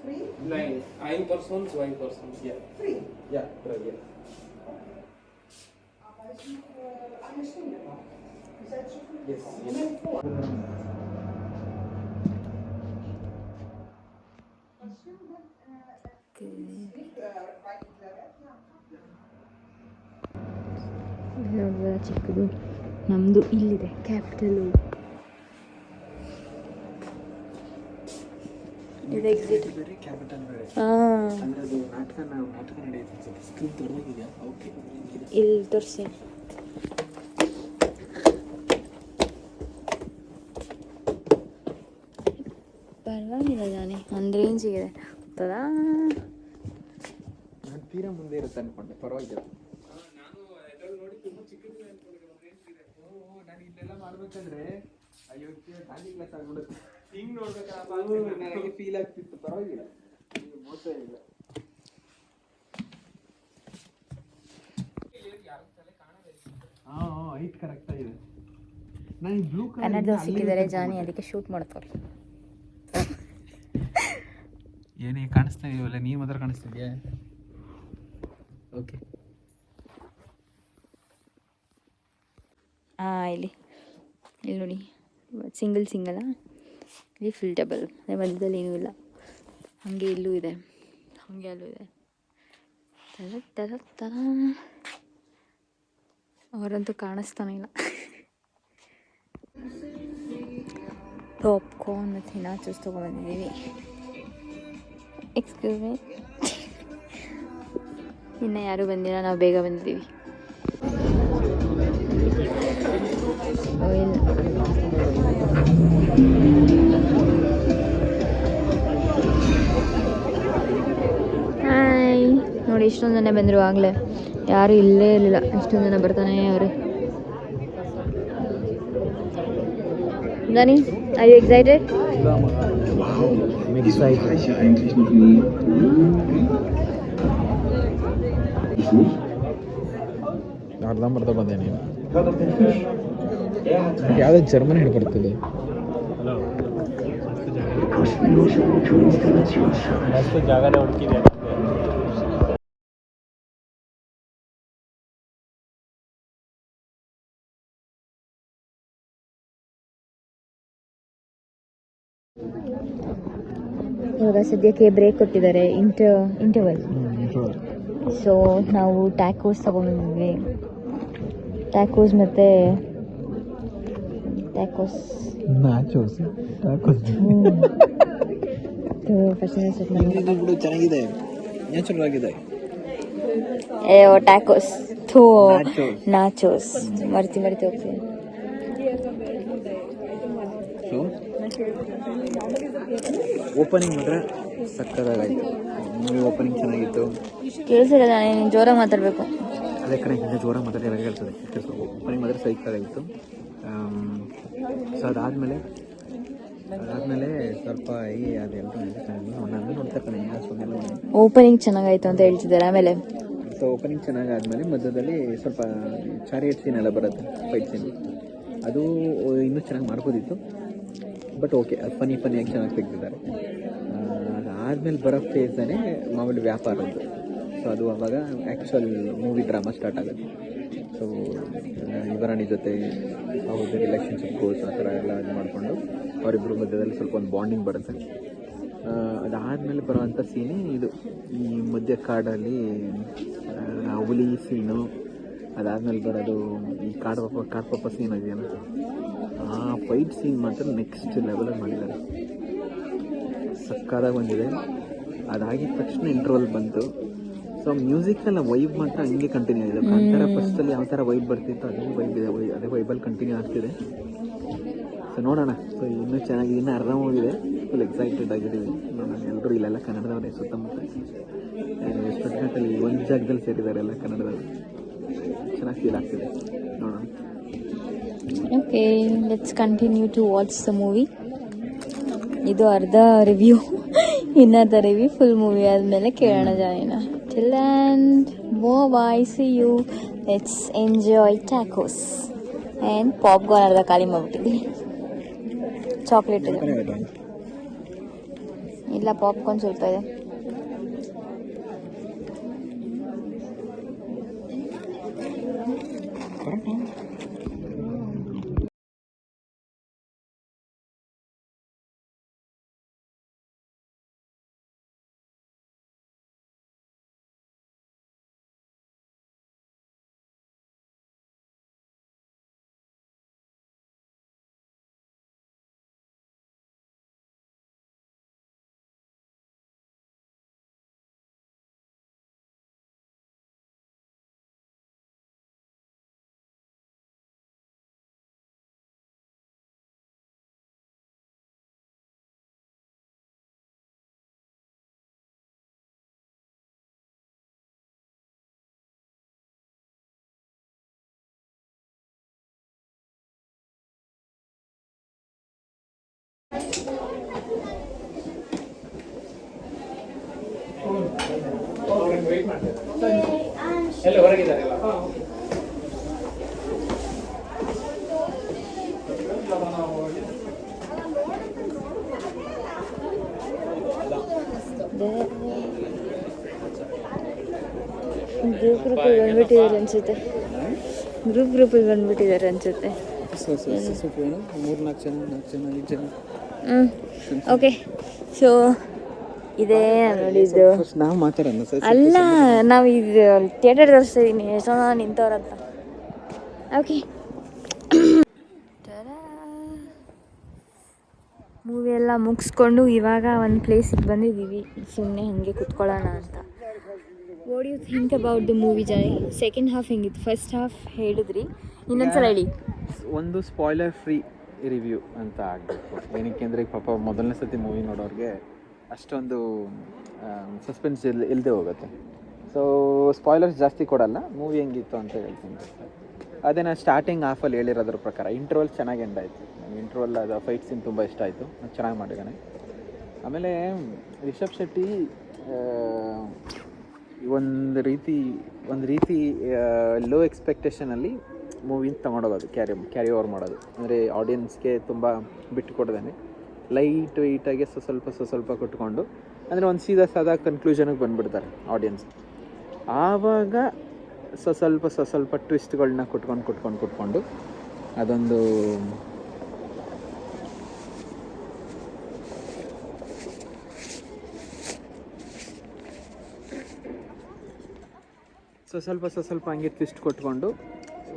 Free? 9 persons, 5 persons. Yeah. Free? Yeah, right, yeah. Yes, yes. ನೋಡಿದ್ರೆ ಚಿಕ್ಕದು ನಮ್ಮದು ಇಲ್ಲಿದೆ ಕ್ಯಾಪಿಟಲು. ಇದು ಎಕ್ಸಿಟ್. ಇಲ್ಲಿ ತೋರಿಸಿ. ಪರವಾಗಿಲ್ಲ ಜಾನಿ, ಒಂದು ರೇಂಜಿಗಿದೆ. ನಾನು ತೀರಾ ಮುಂದೆ ಇರುತ್ತೆ ಅನ್ಕೊಂಡೆ, ಪರವಾಗಿಲ್ಲ. ಮಾಡ್ಬೇಕಾದ್ರೆ ಅಯ್ಯೋ ಗಾಂಧಿ ಕ್ಲಾಸ್ ಆಗ್ಬಿಡುತ್ತೆ ಹಿಂಗ್ ನೋಡ್ಬೇಕಪ್ಪ ನನಗೆ ಫೀಲ್ ಆಗ್ತಿತ್ತು. ಪರವಾಗಿಲ್ಲ, ಮೋಸ ಇಲ್ಲ. ಐಟ್ ಕರೆಕ್ಟ್ ಆಗಿದೆ. ನಾನು ಬ್ಲೂ ಕನ್ನಡದವ್ರು ಸಿಕ್ಕಿದ್ದಾರೆ ಜಾನಿ, ಅದಕ್ಕೆ ಶೂಟ್ ಮಾಡ್ತಾರೆ. ಏನೇ ಕಾಣಿಸ್ತಾ ಇದೆಯಲ್ಲ, ನೀ ಮಾತ್ರ ಕಾಣಿಸ್ತಿದ್ಯಾ? ಓಕೆ. ಇಲ್ಲಿ ನೋಡಿ, ಸಿಂಗಲ್ ಇಲ್ಲಿ ಫುಲ್ ಡಬಲ್, ಅದೇ ಮಧ್ಯದಲ್ಲಿ ಏನೂ ಇಲ್ಲ. ಹಾಗೆ ಇಲ್ಲೂ ಇದೆ, ಹಾಗೆ ಅಲ್ಲೂ ಇದೆ. ಅವರಂತೂ ಕಾಣಿಸ್ತಾನೆ ಇಲ್ಲ. ಪಾಪ್ಕಾರ್ನ್ ಮತ್ತು ನಾಚೋಸ್ ತೊಗೊಂಡ್ಬಂದಿದ್ದೀವಿ. ಎಕ್ಸ್ಕ್ಯೂಸ್ ಮೀ, ಇನ್ನು ಯಾರೂ ಬಂದಿಲ್ಲ, ನಾವು ಬೇಗ ಬಂದಿದ್ದೀವಿ. ಹಾಯ್, ನೋಡಿ ಇಷ್ಟೊಂದು ಜನ ಬಂದರು. ಆಗಲೇ ಯಾರೂ ಇಲ್ಲೇ ಇರಲಿಲ್ಲ, ಇಷ್ಟೊಂದು ಜನ ಬರ್ತಾನೆ ಅವರು. Dani, are you excited? I'm excited. ಅರ್ಧಂಬರ್ಧ ಬಂದೆ ನೀನು. ಯಾವುದೋ ಜರ್ಮನ್ ಹೇಳಿ ಬರ್ತದೆ. ಮಸ್ತ್ ಜಾಗನೇ ಹುಡುಕಿದೆ. ಇವಾಗ ಸದ್ಯಕ್ಕೆ ಬ್ರೇಕ್ ಕೊಟ್ಟಿದ್ದಾರೆ, ಇಂಟರ್ವಲ್. ಸೊ ನಾವು ಟ್ಯಾಕೋಸ್ ತಗೊಂಡ್ಬಂದಿದ್ವಿ. ಟ್ಯಾಕೋಸ್ ಮತ್ತು ಚೆನ್ನಾಗಿದೆ, ನ್ಯಾಚುರಲ್ ಆಗಿದೆ. ಟ್ಯಾಕೋಸ್ ನಾಚೋಸ್ ಮರ್ತಿ ಹೋಗ್ತೀವಿ. ಓಪನಿಂಗ್ ಮಾತ್ರ ಸಕ್ಕತ್ತಾಗಾಯ್ತು. ಮೂವಿ ಓಪನಿಂಗ್ ಚೆನ್ನಾಗಿತ್ತು. ಕೇಳಿಸಿಲ್ಲ, ನಾನು ಜೋರಾಗಿ ಮಾತಾಡಬೇಕು. ಅದೇ ಕಡೆ ಹಿಂದೆ ಜೋರಾಗಿ ಮಾತಾಡಿದಾಗ ಹೇಳ್ತದೆ. ಓಪನಿಂಗ್ ಮಾತ್ರ ಸೈಕಾಗಿತ್ತು. ಸೊ ಅದಾದಮೇಲೆ ಸ್ವಲ್ಪ ಓಪನಿಂಗ್ ಚೆನ್ನಾಗಾಯ್ತು ಅಂತ ಹೇಳ್ತಿದ್ದಾರೆ. ಆಮೇಲೆ ಸೊ ಓಪನಿಂಗ್ ಚೆನ್ನಾಗಾದ್ಮೇಲೆ ಮಧ್ಯದಲ್ಲಿ ಸ್ವಲ್ಪ ಚಾರಿಯಟ್ ಸೀನ್ ಎಲ್ಲ ಬರುತ್ತೆ, ಫೈಟ್ ಸೀನ್. ಅದು ಇನ್ನೂ ಚೆನ್ನಾಗಿ ಮಾಡ್ಬೋದಿತ್ತು, ಬಟ್ ಓಕೆ, ಅದು ಫನಿಯಾಗಿ ಚೆನ್ನಾಗಿ ತೆಗೆದಿದ್ದಾರೆ. ಅದಾದಮೇಲೆ ಬರೋ ಫೇಸನೇ ಮಾಮೂಲಿ ವ್ಯಾಪಾರದ್ದು. ಸೊ ಅದು ಆವಾಗ ಆ್ಯಕ್ಚುಯಲ್ ಮೂವಿ ಡ್ರಾಮಾ ಸ್ಟಾರ್ಟ್ ಆಗುತ್ತೆ. ಸೊ ಯುವರಾಣಿ ಜೊತೆ ಅವ್ರದ್ದು ರಿಲೇಷನ್ಶಿಪ್ ಗೋಲ್ಸ್ ಆ ಥರ ಎಲ್ಲ ಇದು ಮಾಡಿಕೊಂಡು ಅವರಿಬ್ಬರ ಮಧ್ಯದಲ್ಲಿ ಸ್ವಲ್ಪ ಒಂದು ಬಾಂಡಿಂಗ್ ಬರುತ್ತೆ. ಅದಾದಮೇಲೆ ಬರೋವಂಥ ಸೀನೇ ಇದು, ಈ ಮಧ್ಯ ಕಾಡಲ್ಲಿ ಹುಲಿ ಸೀನು. ಅದಾದಮೇಲೆ ಬರೋದು ಈ ಕಾಡ್ಪಪ್ಪ ಸೀನ್ ಇದೆಯಲ್ಲ, ಆ ಫೈಟ್ ಸೀನ್ ಮಾತ್ರ ನೆಕ್ಸ್ಟ್ ಲೆವೆಲಲ್ಲಿ ಮಾಡಿದ್ದಾರೆ, ಸಕ್ಕತ್ತಾಗಿ ಬಂದಿದೆ. ಅದಾಗಿದ ತಕ್ಷಣ ಇಂಟರ್ವಲ್ ಬಂತು. ಸೊ ಮ್ಯೂಸಿಕ್ನೆಲ್ಲ ವೈಬ್ ಮಾತ್ರ ಹಂಗೆ ಕಂಟಿನ್ಯೂ ಆಗಿದೆ. ಕಾಂತಾರ ಫಸ್ಟಲ್ಲಿ ಯಾವ ಥರ ವೈಬ್ ಬರ್ತಿತ್ತು ಅದೇ ವೈಬ್ ಇದೆ, ಅದೇ ವೈಬಲ್ಲಿ ಕಂಟಿನ್ಯೂ ಆಗ್ತಿದೆ. ಸೊ ನೋಡೋಣ. ಸೊ ಇನ್ನೂ ಚೆನ್ನಾಗಿ, ಇನ್ನೂ ಅರ್ಧ ಹೋಗಿದೆ. ಫುಲ್ ಎಕ್ಸೈಟೆಡ್ ಆಗಿದ್ದೀವಿ. ನೋಡೋಣ, ಎಲ್ಲರೂ ಇಲ್ಲೆಲ್ಲ ಕನ್ನಡದವರೇ, ಸುತ್ತಮುತ್ತ ಎಸ್ಪೆಷಲಿ ಒಂದು ಜಾಗದಲ್ಲಿ ಸೇರಿದ್ದಾರೆ ಎಲ್ಲ ಕನ್ನಡದವರು. ಚೆನ್ನಾಗಿ ಫೀಲ್ ಆಗ್ತಿದೆ. ನೋಡೋಣ. Okay, let's continue to watch the movie. ಇದು ಅರ್ಧ ರಿವ್ಯೂ, ಇನ್ನರ್ಧ ರಿವ್ಯೂ ಫುಲ್ ಮೂವಿ ಆದಮೇಲೆ ಕೇಳೋಣ ಜಾಯಿನ. Till and bye, see you. Let's enjoy tacos and popcorn ಅರ್ಧ ಖಾಲಿ ಮಾಡಿಬಿಟ್ಟಿದ್ವಿ. ಚಾಕ್ಲೇಟ್ ಇದೆ, ಇಲ್ಲ ಪಾಪ್ಕಾರ್ನ್ ಸ್ವಲ್ಪ ಇದೆ. ವೆಯ್ಟ್ ಮಾಡ್ತಿದ್ದಾರೆ ಎಲ್ಲ ಹೊರಗಿದ್ದಾರೆ ಬಂದ್ಬಿಟ್ಟಿದ್ದಾರೆ ಅನ್ಸುತ್ತೆ ಗ್ರೂಪಿಗೆ ಬಂದ್ಬಿಟ್ಟಿದ್ದಾರೆ ಅನ್ಸುತ್ತೆ. ಮೂರು ನಾಲ್ಕು ಜನ 5 ಜನ. ಓಕೆ, ಸೊ ಇದೇ ನೋಡಿದ್ದು. ನಾವು ಮಾತಾಡೋಣ ಸರ್. ಅಲ್ಲ, ನಾವು ಇದು ಥಿಯೇಟರ್ ತೋರಿಸ್ತಾ ಇದ್ದೀನಿ, ಎಷ್ಟೋ ನಿಂತವ್ರಂತ. ಓಕೆ, ಮೂವಿ ಎಲ್ಲ ಮುಗಿಸ್ಕೊಂಡು ಇವಾಗ ಒಂದು ಪ್ಲೇಸಿಗೆ ಬಂದಿದ್ದೀವಿ, ಸುಮ್ಮನೆ ಹಾಗೆ ಕುತ್ಕೊಳ್ಳೋಣ ಅಂತ. What you think about the movie Joy? Second half ಹೆಂಗಿತ್ತು? ಫಸ್ಟ್ ಹಾಫ್ ಹೇಳಿದ್ರಿ, ಇನ್ನೊಂದ್ಸಲ ಹೇಳಿ. ಒಂದು ಸ್ಪಾಯ್ಲರ್ ಫ್ರೀ ರಿವ್ಯೂ ಅಂತ ಆಗಬೇಕು. ಏನಕ್ಕೆ ಅಂದರೆ ಪಾಪ ಮೊದಲನೇ ಸತಿ ಮೂವಿ ನೋಡೋರಿಗೆ ಅಷ್ಟೊಂದು ಸಸ್ಪೆನ್ಸ್ ಇಲ್ಲದೆ ಹೋಗುತ್ತೆ. ಸೊ ಸ್ಪಾಯ್ಲರ್ಸ್ ಜಾಸ್ತಿ ಕೊಡಲ್ಲ, ಮೂವಿ ಹೆಂಗಿತ್ತು ಅಂತ ಹೇಳ್ತೀನಿ. ಅದೇ ನಾನು ಸ್ಟಾರ್ಟಿಂಗ್ ಹಾಫಲ್ಲಿ ಹೇಳಿರೋದ್ರ ಪ್ರಕಾರ ಇಂಟರ್ವಲ್ ಚೆನ್ನಾಗಿ ಎಂಡ್ ಆಯಿತು. ಇಂಟರ್ವಲ್ ಅದು ಫೈಟ್ ಸೀನ್ ತುಂಬ ಇಷ್ಟ ಆಯಿತು, ಚೆನ್ನಾಗಿ ಮಾಡಿದ್ದಾನೆ. ಆಮೇಲೆ ರಿಷಬ್ ಶೆಟ್ಟಿ ಒಂದು ರೀತಿ ಲೋ ಎಕ್ಸ್ಪೆಕ್ಟೇಷನಲ್ಲಿ ಮೂವಿನ ತೊಗೊಂಡೋಗೋದು, ಕ್ಯಾರಿ ಓವರ್ ಮಾಡೋದು. ಅಂದರೆ ಆಡಿಯನ್ಸ್ಗೆ ತುಂಬ ಬಿಟ್ಟು ಕೊಡ್ದೇನೆ ಲೈಟ್ ವೆಯ್ಟಾಗಿ ಸ್ವಲ್ಪ ಕೊಟ್ಕೊಂಡು, ಅಂದರೆ ಒಂದು ಸಾದಾ ಕನ್ಕ್ಲೂಷನಿಗೆ ಬಂದುಬಿಡ್ತಾರೆ ಆಡಿಯನ್ಸ್. ಆವಾಗ ಸ್ವಲ್ಪ ಟ್ವಿಸ್ಟ್ಗಳನ್ನ ಕೊಟ್ಕೊಂಡು ಅದೊಂದು ಸ್ವಲ್ಪ ಹಂಗೆ ಟ್ವಿಸ್ಟ್ ಕೊಟ್ಕೊಂಡು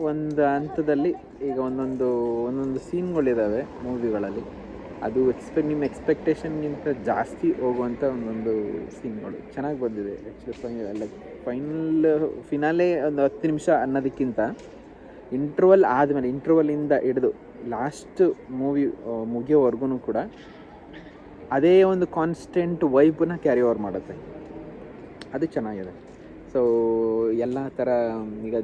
ಒಂದು ಹಂತದಲ್ಲಿ ಈಗ ಒಂದೊಂದು ಸೀನ್ಗಳಿದ್ದಾವೆ ಮೂವಿಗಳಲ್ಲಿ, ಅದು ನಿಮ್ಮ ಎಕ್ಸ್ಪೆಕ್ಟೇಷನ್ಗಿಂತ ಜಾಸ್ತಿ ಹೋಗುವಂಥ ಒಂದೊಂದು ಸೀನ್ಗಳು ಚೆನ್ನಾಗಿ ಬಂದಿದೆ. ಆ್ಯಕ್ಚುಲಿ ಫಿನಾಲೆ ಒಂದು 10 ನಿಮಿಷ ಅನ್ನೋದಕ್ಕಿಂತ ಇಂಟರ್ವಲ್ ಆದಮೇಲೆ, ಇಂಟರ್ವಲ್ಲಿಂದ ಹಿಡಿದು ಲಾಸ್ಟ್ ಮೂವಿ ಮುಗಿಯೋವರೆಗೂ ಕೂಡ ಅದೇ ಒಂದು ಕಾನ್ಸ್ಟೆಂಟ್ ವೈಬ್ನ ಕ್ಯಾರಿ ಓವರ್ ಮಾಡುತ್ತೆ, ಅದು ಚೆನ್ನಾಗಿದೆ. ಸೊ ಎಲ್ಲ ಥರ ಈಗ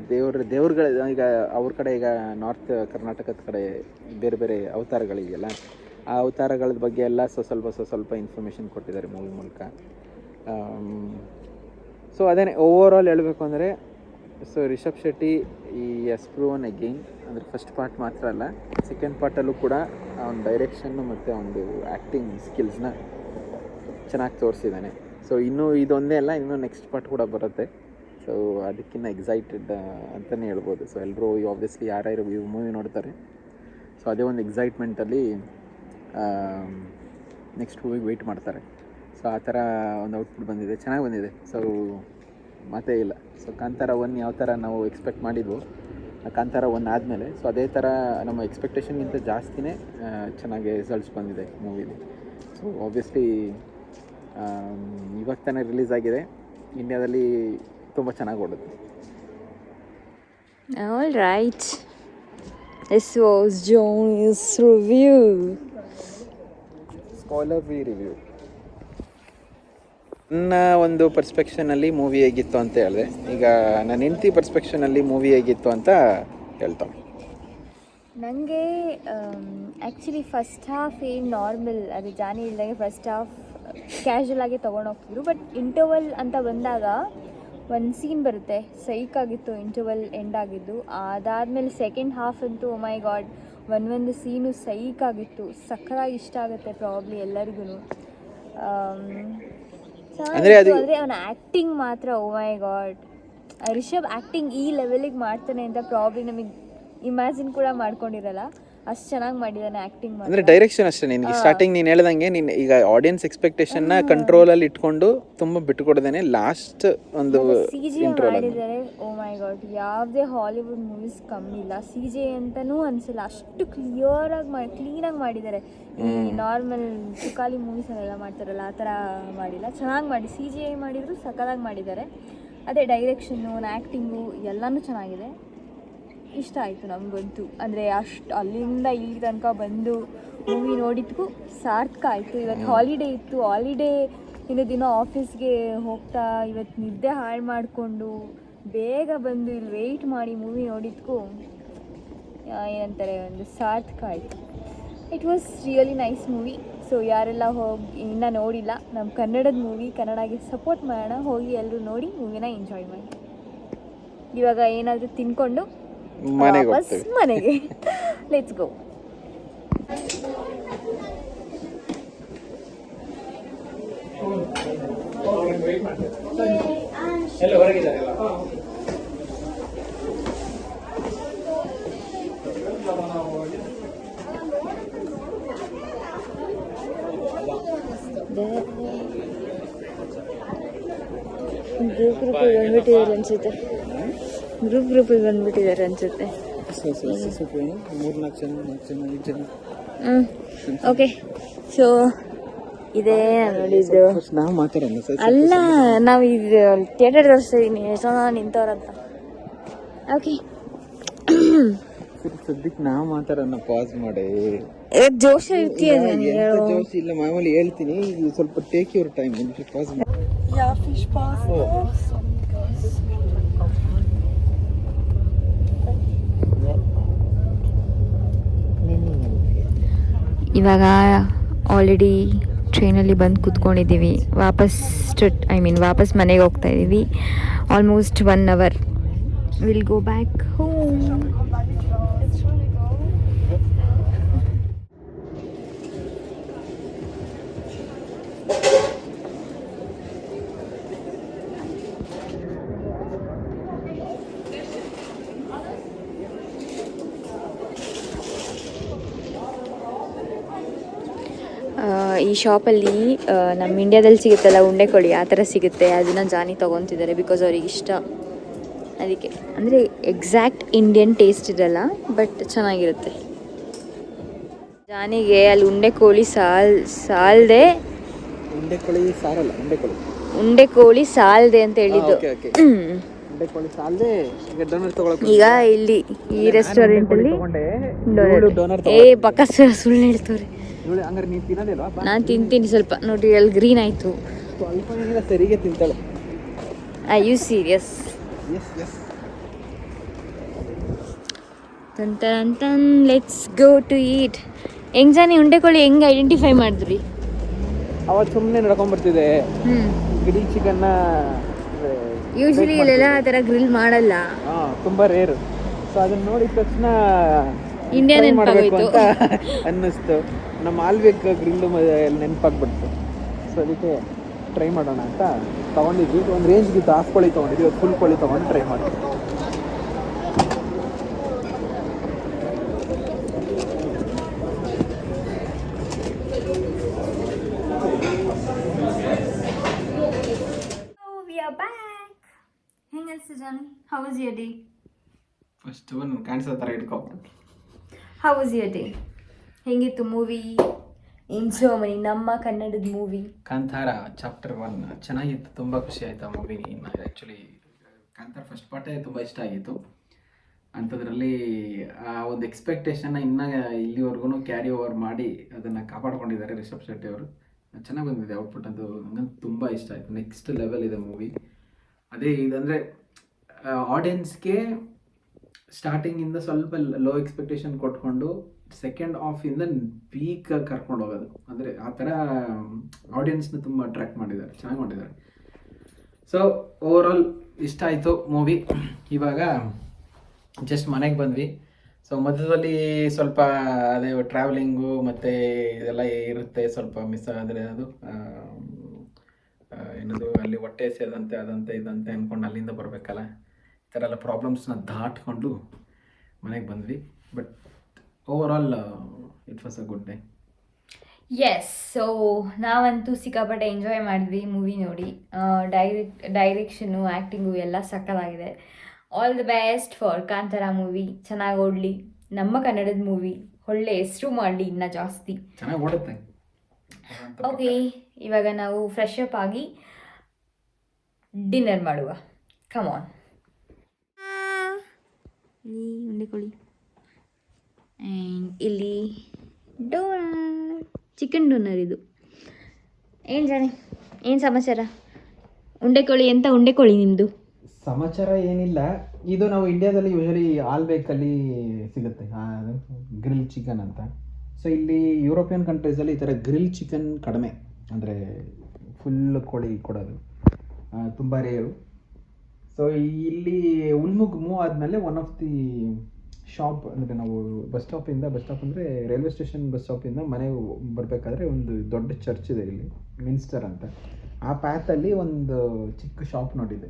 ದೇವ್ರುಗಳ ಈಗ ಅವ್ರ ಕಡೆ, ಈಗ ನಾರ್ತ್ ಕರ್ನಾಟಕದ ಕಡೆ ಬೇರೆ ಬೇರೆ ಅವತಾರಗಳಿದೆಯಲ್ಲ, ಆ ಅವತಾರಗಳ ಬಗ್ಗೆ ಎಲ್ಲ ಸ್ವಲ್ಪ ಇನ್ಫಾರ್ಮೇಷನ್ ಕೊಟ್ಟಿದ್ದಾರೆ ಮೂವಿ ಮೂಲಕ. ಸೊ ಅದೇನೇ ಓವರ್ ಆಲ್ ಹೇಳಬೇಕು ಅಂದರೆ, ಸೊ ರಿಷಬ್ ಶೆಟ್ಟಿ ಈ ಎಸ್ ಪ್ರೂವನ್ ಅಗೈನ್, ಅಂದರೆ ಫಸ್ಟ್ ಪಾರ್ಟ್ ಮಾತ್ರ ಅಲ್ಲ, ಸೆಕೆಂಡ್ ಪಾರ್ಟಲ್ಲೂ ಕೂಡ ಅವನ ಡೈರೆಕ್ಷನ್ನು ಮತ್ತು ಒಂದು ಆ್ಯಕ್ಟಿಂಗ್ ಸ್ಕಿಲ್ಸ್ನ ಚೆನ್ನಾಗಿ ತೋರಿಸಿದ್ದಾನೆ. ಸೊ ಇನ್ನೂ ಇದೊಂದೇ ಅಲ್ಲ, ಇನ್ನೂ ನೆಕ್ಸ್ಟ್ ಪಾರ್ಟ್ ಕೂಡ ಬರುತ್ತೆ. ಸೊ ಅದಕ್ಕಿಂತ ಎಕ್ಸೈಟೆಡ್ ಅಂತಲೇ ಹೇಳ್ಬೋದು. ಸೊ ಎಲ್ಲರೂ ಆಬ್ವಿಯಸ್ಲಿ ಯಾರ್ಯಾರು ಈ ಮೂವಿ ನೋಡ್ತಾರೆ, ಸೊ ಅದೇ ಒಂದು ಎಕ್ಸೈಟ್ಮೆಂಟಲ್ಲಿ ನೆಕ್ಸ್ಟ್ ಮೂವಿಗೆ ವೆಯ್ಟ್ ಮಾಡ್ತಾರೆ. ಸೊ ಆ ಥರ ಒಂದು ಔಟ್ಪುಟ್ ಬಂದಿದೆ, ಚೆನ್ನಾಗಿ ಬಂದಿದೆ. ಸೊ ಮಾತೇ ಇಲ್ಲ. ಸೊ ಕಾಂತಾರ 1 ಯಾವ ಥರ ನಾವು ಎಕ್ಸ್ಪೆಕ್ಟ್ ಮಾಡಿದ್ವು, ಕಾಂತಾರ 1 ಆದಮೇಲೆ ಸೊ ಅದೇ ಥರ ನಮ್ಮ ಎಕ್ಸ್ಪೆಕ್ಟೇಷನ್ಗಿಂತ ಜಾಸ್ತಿನೇ ಚೆನ್ನಾಗಿ ರಿಸಲ್ಟ್ಸ್ ಬಂದಿದೆ ಮೂವಿಲಿ. ಸೊ ಆಬ್ವಿಯಸ್ಲಿ ಇವಾಗ ತಾನೇ ರಿಲೀಸ್ ಆಗಿದೆ, ಇಂಡಿಯಾದಲ್ಲಿ ತುಂಬ ಚೆನ್ನಾಗಿ ಓಡುತ್ತೆ. All right, this was Joy's review, spoiler free review. ನನ್ನ ಒಂದು ಪರ್ಸ್ಪೆಕ್ಷನಲ್ಲಿ ಮೂವಿ ಹೇಗಿತ್ತು ಅಂತ ಹೇಳಿದೆ. ಈಗ ನನ್ನ ಹೆಂಡತಿ ಪರ್ಸ್ಪೆಕ್ಷನಲ್ಲಿ ಮೂವಿ ಹೇಗಿತ್ತು ಅಂತ ಹೇಳ್ತಾನೆ. ನನಗೆ ಆ್ಯಕ್ಚುಲಿ ಫಸ್ಟ್ ಹಾಫ್ ಏನು ನಾರ್ಮಲ್, ಅದು ಜಾನಿ ಇಲ್ದಾಗೆ ಫಸ್ಟ್ ಹಾಫ್ ಕ್ಯಾಶುವಲ್ ಆಗಿ ತೊಗೊಂಡೋಗ್ತಿದ್ರು. ಬಟ್ ಇಂಟರ್ವಲ್ ಅಂತ ಬಂದಾಗ ಒಂದು ಸೀನ್ ಬರುತ್ತೆ, ಸೈಕ್ ಆಗಿತ್ತು ಇಂಟರ್ವಲ್ ಎಂಡ್ ಆಗಿದ್ದು. ಅದಾದಮೇಲೆ ಸೆಕೆಂಡ್ ಹಾಫ್ ಅಂತೂ ಓ ಮೈ ಗಾಡ್, ಒಂದು ಸೀನು ಸೈಕ್ ಆಗಿತ್ತು, ಸಕ್ಕತ್ತಾಗಿ ಇಷ್ಟ ಆಗುತ್ತೆ ಪ್ರಾಬ್ಲಿ ಎಲ್ಲರಿಗೂ. ಅಂದರೆ ಅವನ ಆ್ಯಕ್ಟಿಂಗ್ ಮಾತ್ರ ಓ ಮೈ ಗಾಡ್, ರಿಷಬ್ ಆ್ಯಕ್ಟಿಂಗ್ ಈ ಲೆವೆಲಿಗೆ ಮಾಡ್ತಾನೆ ಅಂತ ಪ್ರಾಬ್ಲಿ ನಮಗೆ ಇಮ್ಯಾಜಿನ್ ಕೂಡ ಮಾಡ್ಕೊಂಡಿರಲ್ಲ, ಅಷ್ಟು ಚೆನ್ನಾಗಿ ಮಾಡಿದ್ದಾನೆ ಆ್ಯಕ್ಟಿಂಗ್. ಅಂದರೆ ಡೈರೆಕ್ಷನ್ ಅಷ್ಟೇ. ನಿನಗೆ ಸ್ಟಾರ್ಟಿಂಗ್ ನೀನು ಹೇಳ್ದಂಗೆ, ನೀನು ಈಗ ಆಡಿಯನ್ಸ್ ಎಕ್ಸ್ಪೆಕ್ಟೇಷನ್ನ ಕಂಟ್ರೋಲಲ್ಲಿ ಇಟ್ಕೊಂಡು ತುಂಬ ಬಿಟ್ಟುಕೊಡ್ದೇನೆ ಲಾಸ್ಟ್ ಒಂದು CGI ಮಾಡಿದ್ದಾರೆ. ಓ ಮೈ ಗಾಡ್, ಯಾವುದೇ ಹಾಲಿವುಡ್ ಮೂವೀಸ್ ಕಮ್ಮಿ ಇಲ್ಲ, CGI ಅಂತಲೂ ಅನಿಸಿಲ್ಲ, ಅಷ್ಟು ಕ್ಲೀನಾಗಿ ಮಾಡಿದ್ದಾರೆ. ಈ ನಾರ್ಮಲ್ ತುಕಾಲಿ ಮೂವೀಸನ್ನೆಲ್ಲ ಮಾಡ್ತಾರಲ್ಲ ಆ ಥರ ಮಾಡಿಲ್ಲ, ಚೆನ್ನಾಗಿ ಮಾಡಿ CGI ಮಾಡಿದ್ರು ಸಕ್ಕತ್ತಾಗಿ ಮಾಡಿದ್ದಾರೆ. ಅದೇ ಡೈರೆಕ್ಷನ್ನು, ಆ್ಯಕ್ಟಿಂಗು ಎಲ್ಲನೂ ಚೆನ್ನಾಗಿದೆ, ಇಷ್ಟ ಆಯಿತು ನಮಗಂತೂ. ಅಂದರೆ ಅಷ್ಟು ಅಲ್ಲಿಂದ ಇಲ್ಲಿ ತನಕ ಬಂದು ಮೂವಿ ನೋಡಿದ್ದಕ್ಕೂ ಸಾರ್ಥಕ ಆಯಿತು. ಇವತ್ತು ಹಾಲಿಡೇ ಇತ್ತು, ಇನ್ನೂ ದಿನ ಆಫೀಸ್ಗೆ ಹೋಗ್ತಾ ಇವತ್ತು ನಿದ್ದೆ ಹಾಳು ಮಾಡಿಕೊಂಡು ಬೇಗ ಬಂದು ಇಲ್ಲಿ ವೆಯ್ಟ್ ಮಾಡಿ ಮೂವಿ ನೋಡಿದ್ದಕ್ಕೂ ಏನಂತಾರೆ, ಒಂದು ಸಾರ್ಥಕ ಆಯಿತು. It was really nice movie. So ಯಾರೆಲ್ಲ ಹೋಗಿ ಇನ್ನೂ ನೋಡಿಲ್ಲ ನಮ್ಮ ಕನ್ನಡದ ಮೂವಿ ಕನ್ನಡಗೆ ಸಪೋರ್ಟ್ ಮಾಡೋಣ, ಹೋಗಿ ಎಲ್ಲರೂ ನೋಡಿ ಮೂವಿನ ಎಂಜಾಯ್ ಮಾಡಿ. ಇವಾಗ ಏನಾದರೂ ತಿನ್ಕೊಂಡು ವಾಪಸ್ ಮನೆಗೆ ಲೆಟ್ಸ್ ಗೋ. ಗ್ರೂಪಿಗೆ ಬಂದ್ಬಿಟ್ಟಿದ್ದಾರೆ ಅನ್ಸುತ್ತೆ, ಗ್ರೂಪಿಗೆ ಬಂದ್ಬಿಟ್ಟಿದ್ದಾರೆ ಅನ್ಸುತ್ತೆ. ಓಕೆ, ಸೊ ಇದೇ ನೋಡಿದ್ದು ಅಲ್ಲ, ನಾವು ಇದು ಥಿಯೇಟರ್ ತೋರಿಸ್ತಿದ್ದೀನಿ ಎಷ್ಟೋ ನಿಂತವ್ರಂತ. ಓಕೆ, ಸದ್ಯಕ್ಕೆ ನಾ ಮಾತಾಡೋಣ, ಪಾಸ್ ಮಾಡಿ. ಜೋಶ ಇರ್ತೀಯ? ಜೋಶ್ ಇಲ್ಲ, ಮಾಮೂಲಿ ಹೇಳ್ತೀನಿ. ಸ್ವಲ್ಪ ಟೇಕ್ ಯುವರ್ ಟೈಮ್, ಪಾಸ್ ಮಾಡಿ. ಇವಾಗ ಆಲ್ರೆಡಿ ಟ್ರೈನಲ್ಲಿ ಬಂದು ಕೂತ್ಕೊಂಡಿದ್ದೀವಿ. ವಾಪಸ್ ಮನೆಗೆ ಹೋಗ್ತಾ ಇದ್ದೀವಿ. Almost 1 hour. Will go back home. ಈ ಶಾಪಲ್ಲಿ ನಮ್ಮ ಇಂಡಿಯಾದಲ್ಲಿ ಸಿಗುತ್ತಲ್ಲ ಉಂಡೆಕೋಳಿ, ಆ ಥರ ಸಿಗುತ್ತೆ. ಅದನ್ನು ಜಾನಿ ತೊಗೊತಿದ್ದಾರೆ ಬಿಕಾಸ್ ಅವ್ರಿಗೆ ಇಷ್ಟ. ಅದಕ್ಕೆ ಅಂದರೆ ಎಕ್ಸಾಕ್ಟ್ ಇಂಡಿಯನ್ ಟೇಸ್ಟ್ ಇರಲ್ಲ, ಬಟ್ ಚೆನ್ನಾಗಿರುತ್ತೆ. ಜಾನಿಗೆ ಅಲ್ಲಿ ಉಂಡೆಕೋಳಿ ಸಾಲದೆ ಉಂಡೆಕೋಳಿ ಸಾಲದೆ ಅಂತ ಹೇಳಿದ್ದು. ಈಗ ಇಲ್ಲಿ ಈ ರೆಸ್ಟೋರೆಂಟಲ್ಲಿ ಪಕ್ಕ ಸುಳ್ಳು ಹೇಳ್ತವ್ರೆ. ನಾನು ತಿಂತೀನಿ ಸ್ವಲ್ಪ. ನೋಡ್ರಿ ಅಲ್ಲಿ ಗ್ರೀನ್ ಆಯಿತು. You serious? Then let's go to eat. ಹೆಂಗ್ ಜಾನಿ ಉಂಡೆಕೋಳಿ ಹೆಂಗ್ ಐಡೆಂಟಿಫೈ ಮಾಡಿದ್ರಿ? ಅವತ್ತು ಸುಮ್ಮನೆ ನಡ್ಕೊಂಡ್ಬರ್ತಿದೆ. ಗ್ರಿಲ್ ಚಿಕನ್ನ ಯೂಶಲಿ ಇಲ್ಲೆಲ್ಲ ಆ ಥರ ಗ್ರಿಲ್ ಮಾಡಲ್ಲ, ತುಂಬಾ ರೇರ್. ಸೊ ಅದನ್ನ ನೋಡಿದ ತಕ್ಷಣ ಇಂಡಿಯನ್ ನೆನಪಾಗೋಯ್ತು ಅಂತ ಅನ್ನಿಸ್ತು. ನಮ್ಮ ಆಲ್ಬೇಕ್ ಗ್ರಿಲ್ ನೆನಪಾಗ್ಬಿಡ್ತು. ಸೊ ಅದಕ್ಕೆ ಟ್ರೈ ಮಾಡೋಣ ಅಂತ ತೊಗೊಂಡಿದ್ವಿ. ಒಂದು ರೇಂಜ್ಗಿತ್ತು ಹಾಫ್ ಕೋಳಿ ತೊಗೊಂಡಿದ್ವಿ, ಫುಲ್ ಕೋಳಿ ತೊಗೊಂಡು ಟ್ರೈ ಮಾಡಿದ್ವಿ. How was your day? First ಒಂದು ಕಾಣಿಸೋ ಥರ ಇಟ್ಕೊ. How was your day? ಹೆಂಗಿತ್ತು ಮೂವಿ? ಇನ್ಸೋಮನಿ, ನಮ್ಮ ಕನ್ನಡದ ಮೂವಿ ಕಾಂತಾರ ಚಾಪ್ಟರ್ 1 ಚೆನ್ನಾಗಿತ್ತು. ತುಂಬ ಖುಷಿ ಆಯಿತು ಆ ಮೂವಿ. ಆ್ಯಕ್ಚುಲಿ ಕಾಂತಾರ ಫಸ್ಟ್ ಪಾರ್ಟೇ ತುಂಬ ಇಷ್ಟ ಆಗಿತ್ತು. ಅಂಥದ್ರಲ್ಲಿ ಆ ಒಂದು ಎಕ್ಸ್ಪೆಕ್ಟೇಷನ್ನ ಇನ್ನೂ ಇಲ್ಲಿವರೆಗೂ ಕ್ಯಾರಿ ಓವರ್ ಮಾಡಿ ಅದನ್ನು ಕಾಪಾಡ್ಕೊಂಡಿದ್ದಾರೆ ರಿಷಬ್ ಶೆಟ್ಟಿ ಅವರು. ಚೆನ್ನಾಗಿ ಬಂದಿದೆ ಔಟ್ಪುಟ್. ಅದು ನಂಗಂತೂ ತುಂಬ ಇಷ್ಟ ಆಯಿತು. ನೆಕ್ಸ್ಟ್ ಲೆವೆಲ್ ಇದೆ ಮೂವಿ. ಅದೇ ಇದಂದರೆ ಆಡಿಯನ್ಸ್ಗೆ ಸ್ಟಾರ್ಟಿಂಗಿಂದ ಸ್ವಲ್ಪ ಲೋ ಎಕ್ಸ್ಪೆಕ್ಟೇಷನ್ ಕೊಟ್ಕೊಂಡು ಸೆಕೆಂಡ್ ಹಾಫಿಂದ ಪೀಕ್ ಕರ್ಕೊಂಡು ಹೋಗೋದು. ಅಂದರೆ ಆ ಥರ ಆಡಿಯನ್ಸ್ನ ತುಂಬ ಅಟ್ರ್ಯಾಕ್ಟ್ ಮಾಡಿದ್ದಾರೆ, ಚೆನ್ನಾಗಿ ಮಾಡಿದ್ದಾರೆ. ಸೊ ಓವರಾಲ್ ಇಷ್ಟ ಆಯಿತು ಮೂವಿ. ಇವಾಗ ಜಸ್ಟ್ ಮನೆಗೆ ಬಂದ್ವಿ. ಸೊ ಮಧ್ಯದಲ್ಲಿ ಸ್ವಲ್ಪ ಅದೇ ಟ್ರಾವೆಲಿಂಗು ಮತ್ತು ಇದೆಲ್ಲ ಇರುತ್ತೆ. ಸ್ವಲ್ಪ ಮಿಸ್ ಆದರೆ ಅದು ಏನದು ಅಲ್ಲಿ ಹೊಟ್ಟೆ ಸೇದಂತೆ ಅದಂತೆ ಇದಂತೆ ಅಂದ್ಕೊಂಡು ಅಲ್ಲಿಂದ ಬರಬೇಕಲ್ಲ, ಈ ಥರ ಎಲ್ಲ ಪ್ರಾಬ್ಲಮ್ಸ್ನ ದಾಟ್ಕೊಂಡು ಮನೆಗೆ ಬಂದ್ವಿ. But overall it was a good day. Yes, so ನಾವಂತೂ ಸಿಕ್ಕಾಪಟ್ಟೆ ಎಂಜಾಯ್ ಮಾಡಿದ್ವಿ ಮೂವಿ ನೋಡಿ. ಡೈರೆಕ್ಷನು, ಆ್ಯಕ್ಟಿಂಗು ಎಲ್ಲ ಸಕ್ಕತ್ತಾಗಿದೆ. All the best for Kantara movie. ಚೆನ್ನಾಗಿ ಓಡಲಿ, ನಮ್ಮ ಕನ್ನಡದ ಮೂವಿ ಒಳ್ಳೆ ಹೆಸರು ಮಾಡಲಿ ಇನ್ನೂ ಜಾಸ್ತಿ, ಚೆನ್ನಾಗಿ ಓಡುತ್ತೆ. ಓಕೆ, ಇವಾಗ ನಾವು ಫ್ರೆಶ್ ಅಪ್ ಆಗಿ ಡಿನ್ನರ್ ಮಾಡುವ. Come on. ಇಲ್ಲಿ ಉಂಡೆಕೋಳಿ ಆ್ಯಂಡ್ ಇಲ್ಲಿ ಡೋನರ್, ಚಿಕನ್ ಡೋನರ್ ಇದು. ಏನು ಜಾನಿ, ಏನು ಸಮಾಚಾರ? ಉಂಡೆಕೋಳಿ ಎಂತ ಉಂಡೆಕೋಳಿ ನಿಮ್ಮದು? ಸಮಾಚಾರ ಏನಿಲ್ಲ. ಇದು ನಾವು ಇಂಡಿಯಾದಲ್ಲಿ ಯೂಶಲಿ ಆಲ್ಬೇಕಲ್ಲಿ ಸಿಗುತ್ತೆ ಗ್ರಿಲ್ ಚಿಕನ್ ಅಂತ. ಸೊ ಇಲ್ಲಿ ಯುರೋಪಿಯನ್ ಕಂಟ್ರೀಸಲ್ಲಿ ಈ ಥರ ಗ್ರಿಲ್ ಚಿಕನ್ ಕಡಿಮೆ, ಅಂದರೆ ಫುಲ್ ಕೋಳಿ ಕೊಡೋದು ತುಂಬ ರೇರು. ಸೊ ಇಲ್ಲಿ ಉಲ್ಮುಗ್ ಮೂವ್ ಆದಮೇಲೆ ಒನ್ ಆಫ್ ದಿ ಶಾಪ್, ಅಂದರೆ ನಾವು ಬಸ್ ಸ್ಟಾಪ್ ಅಂದರೆ ರೈಲ್ವೆ ಸ್ಟೇಷನ್ ಬಸ್ ಸ್ಟಾಪಿಂದ ಮನೆಗೆ ಬರಬೇಕಾದ್ರೆ ಒಂದು ದೊಡ್ಡ ಚರ್ಚ್ ಇದೆ ಇಲ್ಲಿ, ಮಿನ್ಸ್ಟರ್ ಅಂತ. ಆ ಪ್ಯಾತಲ್ಲಿ ಒಂದು ಚಿಕ್ಕ ಶಾಪ್ ನೋಡಿದೆ.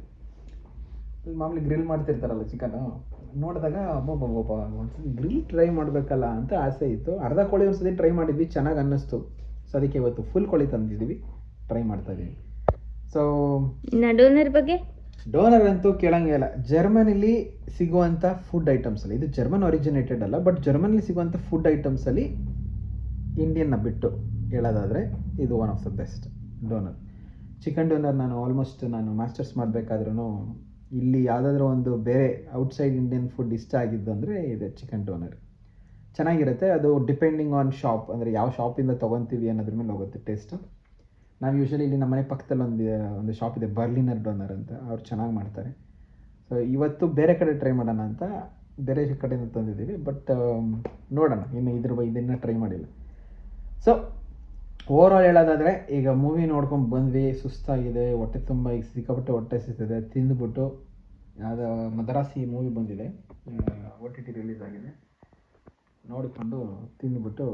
ಮಾಮೂಲಿ ಗ್ರಿಲ್ ಮಾಡ್ತಿರ್ತಾರಲ್ಲ ಚಿಕನು, ನೋಡಿದಾಗ ಒಬ್ಬೊಬ್ಬ ಒಂದ್ಸತಿ ಗ್ರಿಲ್ ಟ್ರೈ ಮಾಡಬೇಕಲ್ಲ ಅಂತ ಆಸೆ ಇತ್ತು. ಅರ್ಧ ಕೋಳಿ ಒಂದ್ಸತಿ ಟ್ರೈ ಮಾಡಿದ್ವಿ, ಚೆನ್ನಾಗಿ ಅನ್ನಿಸ್ತು. ಸೊ ಅದಕ್ಕೆ ಇವತ್ತು ಫುಲ್ ಕೋಳಿ ತಂದಿದ್ದೀವಿ, ಟ್ರೈ ಮಾಡ್ತಾ ಇದ್ದೀವಿ. ಸೊ ಡೋನರ್ ಬಗ್ಗೆ ಡೋನರ್ ಅಂತೂ ಕೇಳಂಗೇ ಇಲ್ಲ. ಜರ್ಮನಿಲಿ ಸಿಗುವಂಥ ಫುಡ್ ಐಟಮ್ಸಲ್ಲಿ, ಇದು ಜರ್ಮನ್ ಒರಿಜಿನೇಟೆಡ್ ಅಲ್ಲ, ಬಟ್ ಜರ್ಮನಿಲಿ ಸಿಗುವಂಥ ಫುಡ್ ಐಟಮ್ಸಲ್ಲಿ ಇಂಡಿಯನ್ನ ಬಿಟ್ಟು ಹೇಳೋದಾದರೆ ಇದು one of the best donor. Chicken donor ನಾನು ಮಾಸ್ಟರ್ಸ್ ಮಾಡಬೇಕಾದ್ರೂ ಇಲ್ಲಿ ಯಾವುದಾದ್ರೂ ಒಂದು ಬೇರೆ ಔಟ್ಸೈಡ್ ಇಂಡಿಯನ್ ಫುಡ್ ಇಷ್ಟ ಆಗಿದ್ದು ಅಂದರೆ ಇದೆ ಚಿಕನ್ ಡೋನರ್. ಚೆನ್ನಾಗಿರುತ್ತೆ. ಅದು ಡಿಪೆಂಡಿಂಗ್ ಆನ್ ಶಾಪ್, ಅಂದರೆ ಯಾವ ಶಾಪಿಂದ ತೊಗೊತೀವಿ ಅನ್ನೋದ್ರ ಮೇಲೆ ಹೋಗುತ್ತೆ ಟೇಸ್ಟು. ನಾವು ಯೂಶ್ವಲಿ ಇಲ್ಲಿ ನಮ್ಮ ಮನೆ ಪಕ್ಕದಲ್ಲಿ ಒಂದು ಶಾಪ್ ಇದೆ, ಬರ್ಲಿನರ್ ಡೋನರ್ ಅಂತ, ಅವ್ರು ಚೆನ್ನಾಗಿ ಮಾಡ್ತಾರೆ. ಸೊ ಇವತ್ತು ಬೇರೆ ಕಡೆ ಟ್ರೈ ಮಾಡೋಣ ಅಂತ ಬೇರೆ ಕಡೆಯಿಂದ ತಂದಿದ್ದೀವಿ, ಬಟ್ ನೋಡೋಣ, ಇನ್ನು ಇದನ್ನು ಟ್ರೈ ಮಾಡಿಲ್ಲ. ಸೊ ಓವರಾಲ್ ಹೇಳೋದಾದರೆ, ಈಗ ಮೂವಿ ನೋಡ್ಕೊಂಡು ಬಂದ್ವಿ, ಸುಸ್ತಾಗಿದೆ, ಹೊಟ್ಟೆ ತುಂಬ ಈಗ ಸಿಕ್ಕಾಪಟ್ಟೆ ಹೊಟ್ಟೆ ಸಿಗ್ತದೆ, ತಿಂದುಬಿಟ್ಟು ಯಾವುದೋ ಮದ್ರಾಸಿ ಮೂವಿ ಬಂದಿದೆ, OTT ರಿಲೀಸ್ ಆಗಿದೆ, ನೋಡಿಕೊಂಡು ತಿಂದುಬಿಟ್ಟು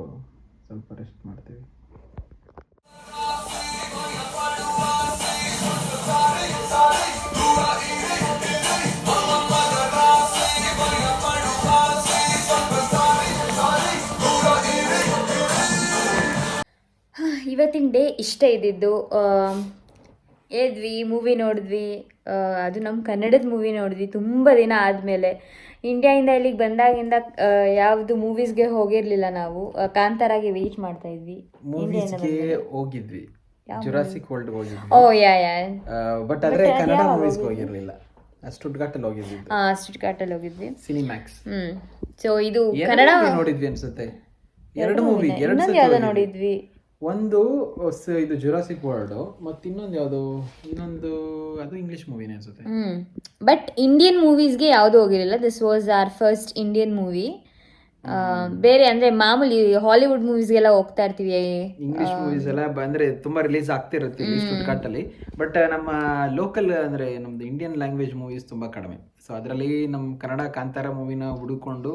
ಸ್ವಲ್ಪ ರೆಸ್ಟ್ ಮಾಡ್ತೀವಿ. ಇವತ್ತಿನ ಡೇ ಇಷ್ಟ ಇದ್ದಿದ್ದು. ಎದ್ವಿ, ಮೂವಿ ನೋಡಿದ್ವಿ, ಅದು ನಮ್ಮ ಕನ್ನಡದ ಮೂವಿ ನೋಡಿದ್ವಿ ತುಂಬ ದಿನ ಆದಮೇಲೆ. ಇಂಡಿಯಾಯಿಂದ ಇಲ್ಲಿಗೆ ಬಂದಾಗಿಂದ ಯಾವುದು ಮೂವೀಸ್ಗೆ ಹೋಗಿರಲಿಲ್ಲ ನಾವು. ಕಾಂತಾರಾಗೆ ವೆಯ್ಟ್ ಮಾಡ್ತಾ ಇದ್ವಿ. ಹೋಗಿದ್ವಿ, ಜುರಾಸಿಕ್ ವರ್ಲ್ಡ್ ಹೋಗಿದ್ವಿ. ಓ ಯಾ ಬಟ್ ಆದರೆ ಕನ್ನಡ ಮೂವೀಸ್ಗೆ ಹೋಗಿರಲಿಲ್ಲ. ಸ್ಟುಟ್ಗಾರ್ಟಲ್ಲಿ ಹೋಗಿದ್ವಿ. ಸ್ಟುಟ್ಗಾರ್ಟಲ್ಲಿ ಹೋಗಿದ್ವಿ, ಸಿನಿಮ್ಯಾಕ್ಸ್. ಸೊ ಇದು ಕನ್ನಡ ನೋಡಿದ್ವಿ ಅನ್ಸುತ್ತೆ. ಎರಡು ಮೂವಿ, ಯಾವ್ದು ನೋಡಿದ್ವಿ. ಒಂದು ಇದು ಜುರಾಸಿಕ್ ವರ್ಲ್ಡ್, ಮತ್ತೆ ಇನ್ನೊಂದು ಅದು ಇಂಗ್ಲಿಷ್ ಮೂವಿನೇ ಅನ್ಸುತ್ತೆ. ಬಟ್ ಇಂಡಿಯನ್ ಮೂವೀಸ್ಗೆ ಯಾವುದು ಹೋಗಿರಲಿಲ್ಲ. This was our first Indian movie. ಬೇರೆ ಅಂದ್ರೆ ಮಾಮೂಲಿ ಹಾಲಿವುಡ್ ಮೂವೀಸ್ಗೆಲ್ಲ ಹೋಗ್ತಾ ಇರ್ತೀವಿ, ಇಂಗ್ಲಿಷ್ ಮೂವೀಸ್ ಎಲ್ಲ ಅಂದ್ರೆ ತುಂಬಾ ರಿಲೀಸ್ ಆಗ್ತಿರುತ್ತೆ ಇಲ್ಲಿ ಸ್ಟುಟ್ಗಾರ್ಟಲ್ಲಿ. ಬಟ್ ನಮ್ಮ ಲೋಕಲ್ ಅಂದ್ರೆ ನಮ್ದು ಇಂಡಿಯನ್ ಲ್ಯಾಂಗ್ವೇಜ್ ಮೂವೀಸ್ ತುಂಬಾ ಕಡಿಮೆ. ಸೊ ಅದರಲ್ಲಿ ನಮ್ಮ ಕನ್ನಡ ಕಾಂತಾರ ಮೂವಿನ ಹುಡುಕೊಂಡು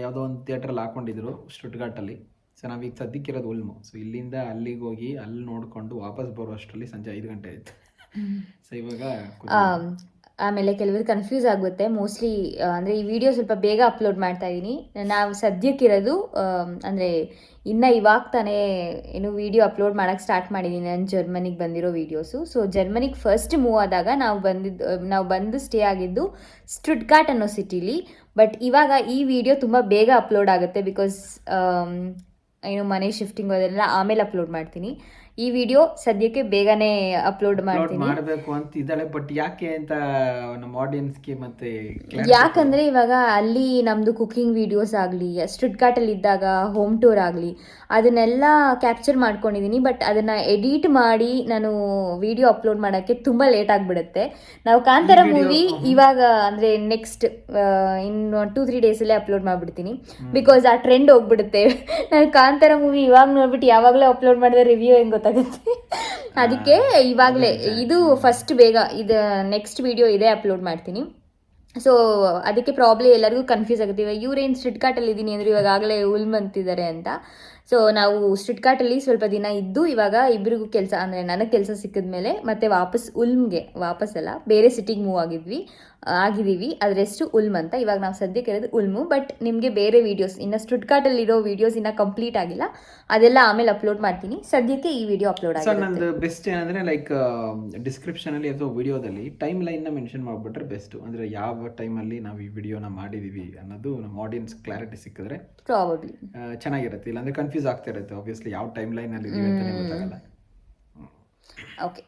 ಯಾವುದೋ ಒಂದು ಥಿಯೇಟ್ರಲ್ಲಿ ಹಾಕೊಂಡಿದ್ರು ಸ್ಟುಟ್ಗಾರ್ಟಲ್ಲಿ. ಸೊ ನಾವೀಗ ಸದ್ಯಕ್ಕಿರೋದು ಉಲ್ಮು. ಸೊ ಇಲ್ಲಿಂದ ಅಲ್ಲಿಗೆ ಹೋಗಿ ಅಲ್ಲಿ ನೋಡಿಕೊಂಡು ವಾಪಸ್ ಬರೋ ಅಷ್ಟರಲ್ಲಿ ಸಂಜೆ 5 ಗಂಟೆ ಆಯಿತು. ಸೊ ಇವಾಗ ಆಮೇಲೆ ಕೆಲವರು ಕನ್ಫ್ಯೂಸ್ ಆಗುತ್ತೆ ಮೋಸ್ಟ್ಲಿ. ಅಂದರೆ ಈ ವಿಡಿಯೋ ಸ್ವಲ್ಪ ಬೇಗ ಅಪ್ಲೋಡ್ ಮಾಡ್ತಾ ಇದ್ದೀನಿ. ನಾವು ಸದ್ಯಕ್ಕಿರೋದು ಅಂದರೆ ಇವಾಗ ತಾನೇ ಏನು ವಿಡಿಯೋ ಅಪ್ಲೋಡ್ ಮಾಡೋಕ್ಕೆ ಸ್ಟಾರ್ಟ್ ಮಾಡಿದ್ದೀನಿ ನಾನು ಜರ್ಮನಿಗೆ ಬಂದಿರೋ ವೀಡಿಯೋಸು. ಸೊ ಜರ್ಮನಿಗೆ ಫಸ್ಟ್ ಮೂವ್ ಆದಾಗ ನಾವು ಬಂದು ಸ್ಟೇ ಆಗಿದ್ದು ಸ್ಟುಟ್ಗಾರ್ಟ್ ಅನ್ನೋ ಸಿಟಿಲಿ. ಬಟ್ ಇವಾಗ ಈ ವಿಡಿಯೋ ತುಂಬ ಬೇಗ ಅಪ್ಲೋಡ್ ಆಗುತ್ತೆ, ಬಿಕಾಸ್ ಏನು ಮನೆ ಶಿಫ್ಟಿಂಗ್ ಅದೆಲ್ಲ ಆಮೇಲೆ ಅಪ್ಲೋಡ್ ಮಾಡ್ತೀನಿ. ಈ ವಿಡಿಯೋ ಸದ್ಯಕ್ಕೆ ಬೇಗನೆ ಅಪ್ಲೋಡ್ ಮಾಡಬೇಕು ಅಂತ ಇದ್ದಾಳೆ. ಬಟ್ ಯಾಕೆ ಅಂತ ನಮ್ಮ ಆಡಿಯನ್ಸ್ಗೆ ಮತ್ತೆ ಯಾಕಂದ್ರೆ ಇವಾಗ ಅಲ್ಲಿ ನಮ್ದು ಕುಕಿಂಗ್ ವಿಡಿಯೋಸ್ ಆಗಲಿ, ಸ್ಟುಟ್ಗಾರ್ಟಲ್ಲಿ ಇದ್ದಾಗ ಹೋಮ್ ಟೂರ್ ಆಗಲಿ, ಅದನ್ನೆಲ್ಲ ಕ್ಯಾಪ್ಚರ್ ಮಾಡ್ಕೊಂಡಿದ್ದೀನಿ. ಬಟ್ ಅದನ್ನ ಎಡಿಟ್ ಮಾಡಿ ನಾನು ವಿಡಿಯೋ ಅಪ್ಲೋಡ್ ಮಾಡೋಕ್ಕೆ ತುಂಬ ಲೇಟ್ ಆಗಿಬಿಡುತ್ತೆ. ನಾವು ಕಾಂತಾರ ಮೂವಿ ಇವಾಗ ಅಂದರೆ ನೆಕ್ಸ್ಟ್ ಇನ್ನು 2-3 ಡೇಸಲ್ಲೇ ಅಪ್ಲೋಡ್ ಮಾಡಿಬಿಡ್ತೀನಿ, ಬಿಕಾಸ್ ಆ ಟ್ರೆಂಡ್ ಹೋಗ್ಬಿಡುತ್ತೆ. ನಾನು ಕಾಂತಾರ ಮೂವಿ ಇವಾಗ ನೋಡ್ಬಿಟ್ಟು ಯಾವಾಗಲೂ ಅಪ್ಲೋಡ್ ಮಾಡಿದ್ರೆ ರಿವ್ಯೂ ಹೆಂಗೆ ಗೊತ್ತಾಗುತ್ತೆ. ಅದಕ್ಕೆ ಇವಾಗಲೇ ಇದು ಫಸ್ಟ್ ಬೇಗ ಇದು ನೆಕ್ಸ್ಟ್ ವಿಡಿಯೋ ಇದೇ ಅಪ್ಲೋಡ್ ಮಾಡ್ತೀನಿ. ಸೊ ಅದಕ್ಕೆ ಪ್ರಾಬ್ಲಮ್ ಎಲ್ಲರಿಗೂ ಕನ್ಫ್ಯೂಸ್ ಆಗುತ್ತೆ, ಇವಾಗ ಇವ್ರೇನು ಸ್ಟುಟ್ಗಾರ್ಟಲ್ಲಿ ಇದ್ದೀನಿ ಅಂದರೆ ಇವಾಗ ಆಗಲೇ ಉಲ್ಮ್ ಅಂತಿದ್ದಾರೆ ಅಂತ. ಸೊ ನಾವು ಸ್ಟುಟ್ಗಾರ್ಟಲ್ಲಿ ಸ್ವಲ್ಪ ದಿನ ಇದ್ದು ಇವಾಗ ಇಬ್ಬರಿಗೂ ಕೆಲಸ ಅಂದರೆ ನನಗೆ ಕೆಲಸ ಸಿಕ್ಕಿದ ಮೇಲೆ ಮತ್ತೆ ವಾಪಸ್ ಉಲ್ಮ್ಗೆ ವಾಪಸ್ಸಲ್ಲ ಬೇರೆ ಸಿಟಿಗೆ ಮೂವ್ ಆಗಿದ್ದೀವಿ. ಅದರೆಷ್ಟು ಉಲ್ಮ್ ಅಂತ. ಇವಾಗ ನಾವು ಸದ್ಯಕ್ಕೆ ಇರೋದು ಉಲ್ಮು. ಬಟ್ ನಿಮಗೆ ಬೇರೆ ವೀಡಿಯೋಸ್ ಇನ್ನು ಸ್ಟುಟ್ಗಾರ್ಟಲ್ಲಿರೋ ವೀಡಿಯೋಸ್ ಇನ್ನೂ ಕಂಪ್ಲೀಟ್ ಆಗಿಲ್ಲ, ಅದೆಲ್ಲ ಆಮೇಲೆ ಅಪ್ಲೋಡ್ ಮಾಡ್ತೀನಿ. ಸದ್ಯಕ್ಕೆ ಈ ವಿಡಿಯೋ ಅಪ್ಲೋಡ್ ಆಗಿದೆ. ನಂದು ಬೆಸ್ಟ್ ಏನಂದರೆ ಲೈಕ್ ಡಿಸ್ಕ್ರಿಪ್ಷನಲ್ಲಿ ಅಥವಾ ವಿಡಿಯೋದಲ್ಲಿ ಟೈಮ್ ಲೈನ್ನ ಮೆನ್ಷನ್ ಮಾಡಿಬಿಟ್ರೆ ಬೆಸ್ಟು. ಅಂದರೆ ಯಾವ ಟೈಮಲ್ಲಿ ನಾವು ಈ ವಿಡಿಯೋನ ಮಾಡಿದ್ದೀವಿ ಅನ್ನೋದು ನಮ್ಮ ಆಡಿಯನ್ಸ್ ಕ್ಲಾರಿಟಿ ಸಿಕ್ಕಿದ್ರೆ ಪ್ರಾಬಬ್ಲಿ ಚೆನ್ನಾಗಿರುತ್ತೆ. ಇಲ್ಲಾಂದರೆ ಕನ್ಫ್ಯೂಸ್ ಆಗ್ತಾ ಇರುತ್ತೆ ಆಬ್ವಿಯಸ್ಲಿ ಯಾವ ಟೈಮ್ ಲೈನಲ್ಲಿ ಇದೀವಿ ಅಂತಲೇ ಗೊತ್ತಾಗಲ್ಲ. ಓಕೆ,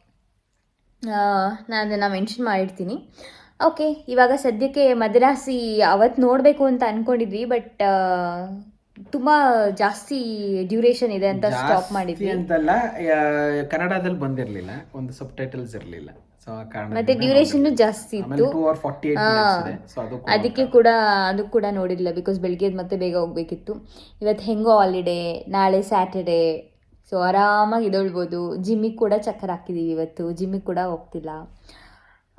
ನಾನು ಅದನ್ನು ಮೆನ್ಷನ್ ಮಾಡಿರ್ತೀನಿ. ಓಕೆ, ಇವಾಗ ಸದ್ಯಕ್ಕೆ ಮದ್ರಾಸಿ ಅವತ್ತು ನೋಡಬೇಕು ಅಂತ ಅಂದ್ಕೊಂಡಿದ್ವಿ, ಬಟ್ ತುಂಬ ಜಾಸ್ತಿ ಡ್ಯೂರೇಷನ್ ಇದೆ ಅಂತ ಸ್ಟಾಪ್ ಮಾಡಿದ್ವಿ. ಅಂತಲ್ಲ, ಕನ್ನಡದಲ್ಲಿ ಬಂದಿರಲಿಲ್ಲ, ಒಂದು ಸಬ್ ಟೈಟಲ್ಸ್ ಇರಲಿಲ್ಲ. ಸೊ ಆ ಕಾರಣ ಮತ್ತೆ ಡ್ಯೂರೇಷನ್ ಜಾಸ್ತಿ ಇತ್ತು 2:48 minutes ಇದೆ. ಸೊ ಅದು ಕೂಡ ನೋಡಿರಲಿಲ್ಲ ಬಿಕಾಸ್ ಬೆಳಿಗ್ಗೆ ಮತ್ತೆ ಬೇಗ ಹೋಗ್ಬೇಕಿತ್ತು. ಇವತ್ತು ಹೆಂಗೋ ಹಾಲಿಡೇ, ನಾಳೆ ಸ್ಯಾಟರ್ಡೇ, ಸೊ ಆರಾಮಾಗಿ ಇದೊಳ್ಬೋದು. ಜಿಮ್ಮಿಗೆ ಕೂಡ ಚಕ್ಕರ್ ಹಾಕಿದ್ದೀವಿ ಇವತ್ತು, ಜಿಮ್ಮಿಗೆ ಕೂಡ ಹೋಗ್ತಿಲ್ಲ.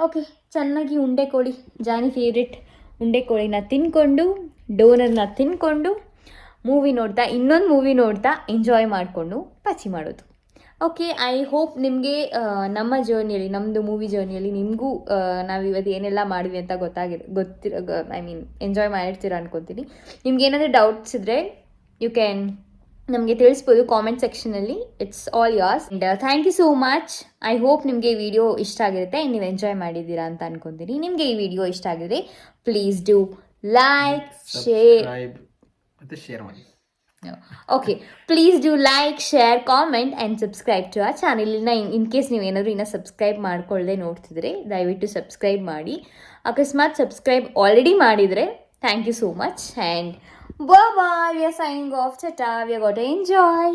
ಓಕೆ, ಚೆನ್ನಾಗಿ ಉಂಡೆ ಕೋಳಿ, ಜಾನಿ ಫೇವ್ರೆಟ್ ಉಂಡೆ ಕೋಳಿನ ತಿನ್ಕೊಂಡು, ಡೋನರ್ನ ತಿನ್ಕೊಂಡು, ಇನ್ನೊಂದು ಮೂವಿ ನೋಡ್ತಾ ಎಂಜಾಯ್ ಮಾಡಿಕೊಂಡು ಪಾಚಿ ಮಾಡೋದು. ಓಕೆ, ಐ ಹೋಪ್ ನಿಮಗೆ ನಮ್ಮ ಜರ್ನಿಯಲ್ಲಿ, ನಮ್ಮದು ಮೂವಿ ಜರ್ನಿಯಲ್ಲಿ ನಿಮಗೂ ನಾವಿವತ್ತು ಏನೆಲ್ಲ ಮಾಡಿದ್ವಿ ಅಂತ ಎಂಜಾಯ್ ಮಾಡಿರ್ತೀರ ಅನ್ಕೊತೀನಿ. ನಿಮ್ಗೆ ಏನಾದರೂ ಡೌಟ್ಸ್ ಇದ್ದರೆ ಯು ಕ್ಯಾನ್ ನಮಗೆ ತಿಳಿಸ್ಬೋದು ಕಾಮೆಂಟ್ ಸೆಕ್ಷನಲ್ಲಿ. It's all yours. And thank you so much. I hope ನಿಮಗೆ ಈ ವಿಡಿಯೋ ಇಷ್ಟ ಆಗಿರುತ್ತೆ, ನೀವು ಎಂಜಾಯ್ ಮಾಡಿದ್ದೀರಾ ಅಂತ ಅನ್ಕೊತೀನಿ. ನಿಮಗೆ ಈ ವಿಡಿಯೋ ಇಷ್ಟ ಆಗಿದ್ರೆ ಪ್ಲೀಸ್ ಡೂ ಲೈಕ್, ಶೇರ್ ಮಾಡಿ. Okay, please do like, share, comment and subscribe to ಆ ಚಾನಲ್. ಇನ್ ಕೇಸ್ ನೀವೇನಾದರೂ ಇನ್ನೂ ಸಬ್ಸ್ಕ್ರೈಬ್ ಮಾಡ್ಕೊಳ್ಳದೆ ನೋಡ್ತಿದ್ರೆ ದಯವಿಟ್ಟು ಸಬ್ಸ್ಕ್ರೈಬ್ ಮಾಡಿ. ಅಕಸ್ಮಾತ್ ಸಬ್ಸ್ಕ್ರೈಬ್ ಆಲ್ರೆಡಿ ಮಾಡಿದರೆ thank you so much. And bye, we are signing off. Tata, we are going to enjoy.